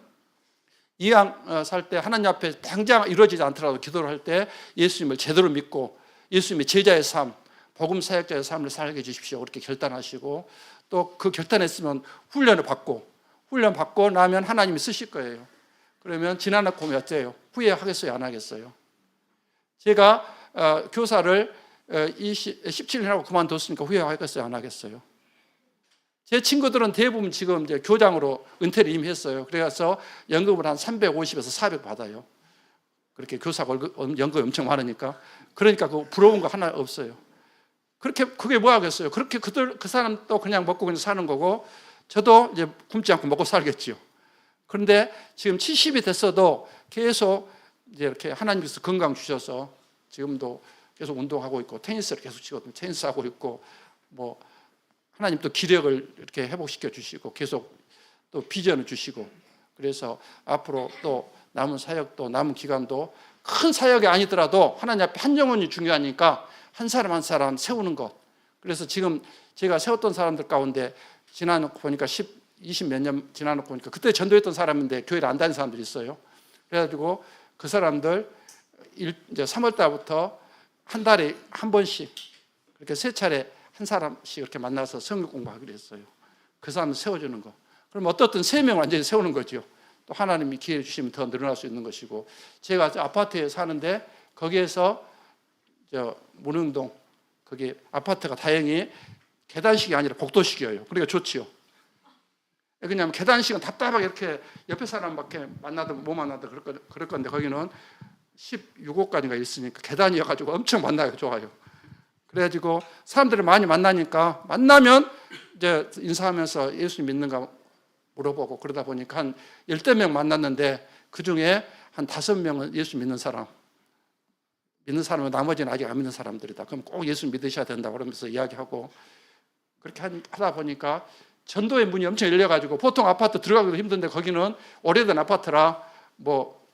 S2: 이왕 살 때 하나님 앞에 당장 이루어지지 않더라도 기도를 할 때 예수님을 제대로 믿고 예수님의 제자의 삶, 복음 사역자의 삶을 살게 해주십시오, 그렇게 결단하시고, 또 그 결단했으면 훈련을 받고 나면 하나님이 쓰실 거예요. 그러면 지난해 봄에 어때요? 후회하겠어요, 안 하겠어요? 제가 교사를 17년 하고 그만뒀으니까 후회하겠어요, 안 하겠어요? 제 친구들은 대부분 지금 이제 교장으로 은퇴를 이미 했어요. 그래서 연금을 한 350에서 400 받아요. 그렇게 교사 연금이 엄청 많으니까. 그러니까 그 부러운 거 하나 없어요. 그게 뭐 하겠어요? 그렇게 그 사람도 그냥 먹고 그냥 사는 거고, 저도 이제 굶지 않고 먹고 살겠지요. 그런데 지금 70이 됐어도 계속 이제 이렇게 하나님께서 건강 주셔서 지금도 계속 운동하고 있고, 테니스를 계속 치거든요. 테니스 하고 있고, 뭐 하나님 또 기력을 이렇게 회복시켜 주시고, 계속 또 비전을 주시고, 그래서 앞으로 또 남은 사역도 남은 기간도 큰 사역이 아니더라도 하나님 앞에 한 영혼이 중요하니까 한 사람 한 사람 세우는 것. 그래서 지금 제가 세웠던 사람들 가운데 지나놓고 보니까 20 몇 년 지나놓고 보니까 그때 전도했던 사람인데 교회를 안 다니는 사람들이 있어요. 그래가지고 그 사람들 이제 3월 달부터 한 달에 한 번씩 그렇게 세 차례 한 사람씩 이렇게 만나서 성경 공부하기로 했어요. 그 사람을 세워주는 거. 그럼 어떻든 3명 완전히 세우는 거죠. 또 하나님이 기회 주시면 더 늘어날 수 있는 것이고, 제가 아파트에 사는데 거기에서 문흥동 거기 아파트가 다행히 계단식이 아니라 복도식이에요. 그러니까 좋지요. 왜냐하면 계단식은 답답하게 이렇게 옆에 사람밖에 만나든 못 나도 그럴 건데, 거기는 16호까지가 있으니까 계단이어가지고 엄청 만나기 좋아요. 그래가지고 사람들을 많이 만나니까, 만나면 이제 인사하면서 예수님 믿는가 물어보고, 그러다 보니까 한 10명 만났는데 그 중에 한 5명은 예수 믿는 사람은 나머지는 아직 안 믿는 사람들이다. 그럼 꼭 예수 믿으셔야 된다 그러면서 이야기하고, 그렇게 하다 보니까 전도의 문이 엄청 열려가지고, 보통 아파트 들어가기도 힘든데 거기는 오래된 아파트라 뭐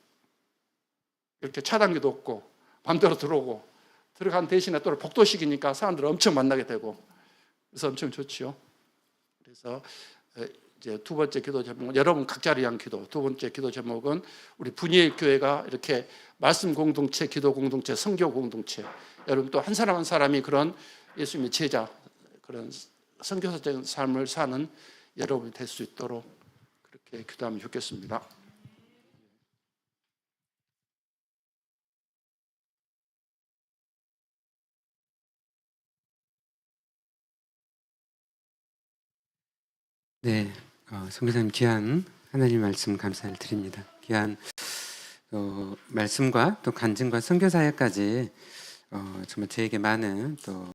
S2: 이렇게 차단기도 없고 맘대로 들어오고, 들어간 대신에 또 복도식이니까 사람들 엄청 만나게 되고, 그래서 엄청 좋지요. 그래서 이제 두 번째 기도 제목은 여러분 각자를 위한 기도. 두 번째 기도 제목은 우리 분이엘 교회가 이렇게 말씀 공동체, 기도 공동체, 선교 공동체, 여러분 또 한 사람 한 사람이 그런 예수님의 제자, 그런 선교사적인 삶을 사는 여러분이 될 수 있도록 그렇게 기도하면 좋겠습니다.
S1: 네, 선교사님 귀한 하나님 말씀 감사를 드립니다. 귀한 말씀과 또 간증과 선교 사역까지 정말 저에게 많은 또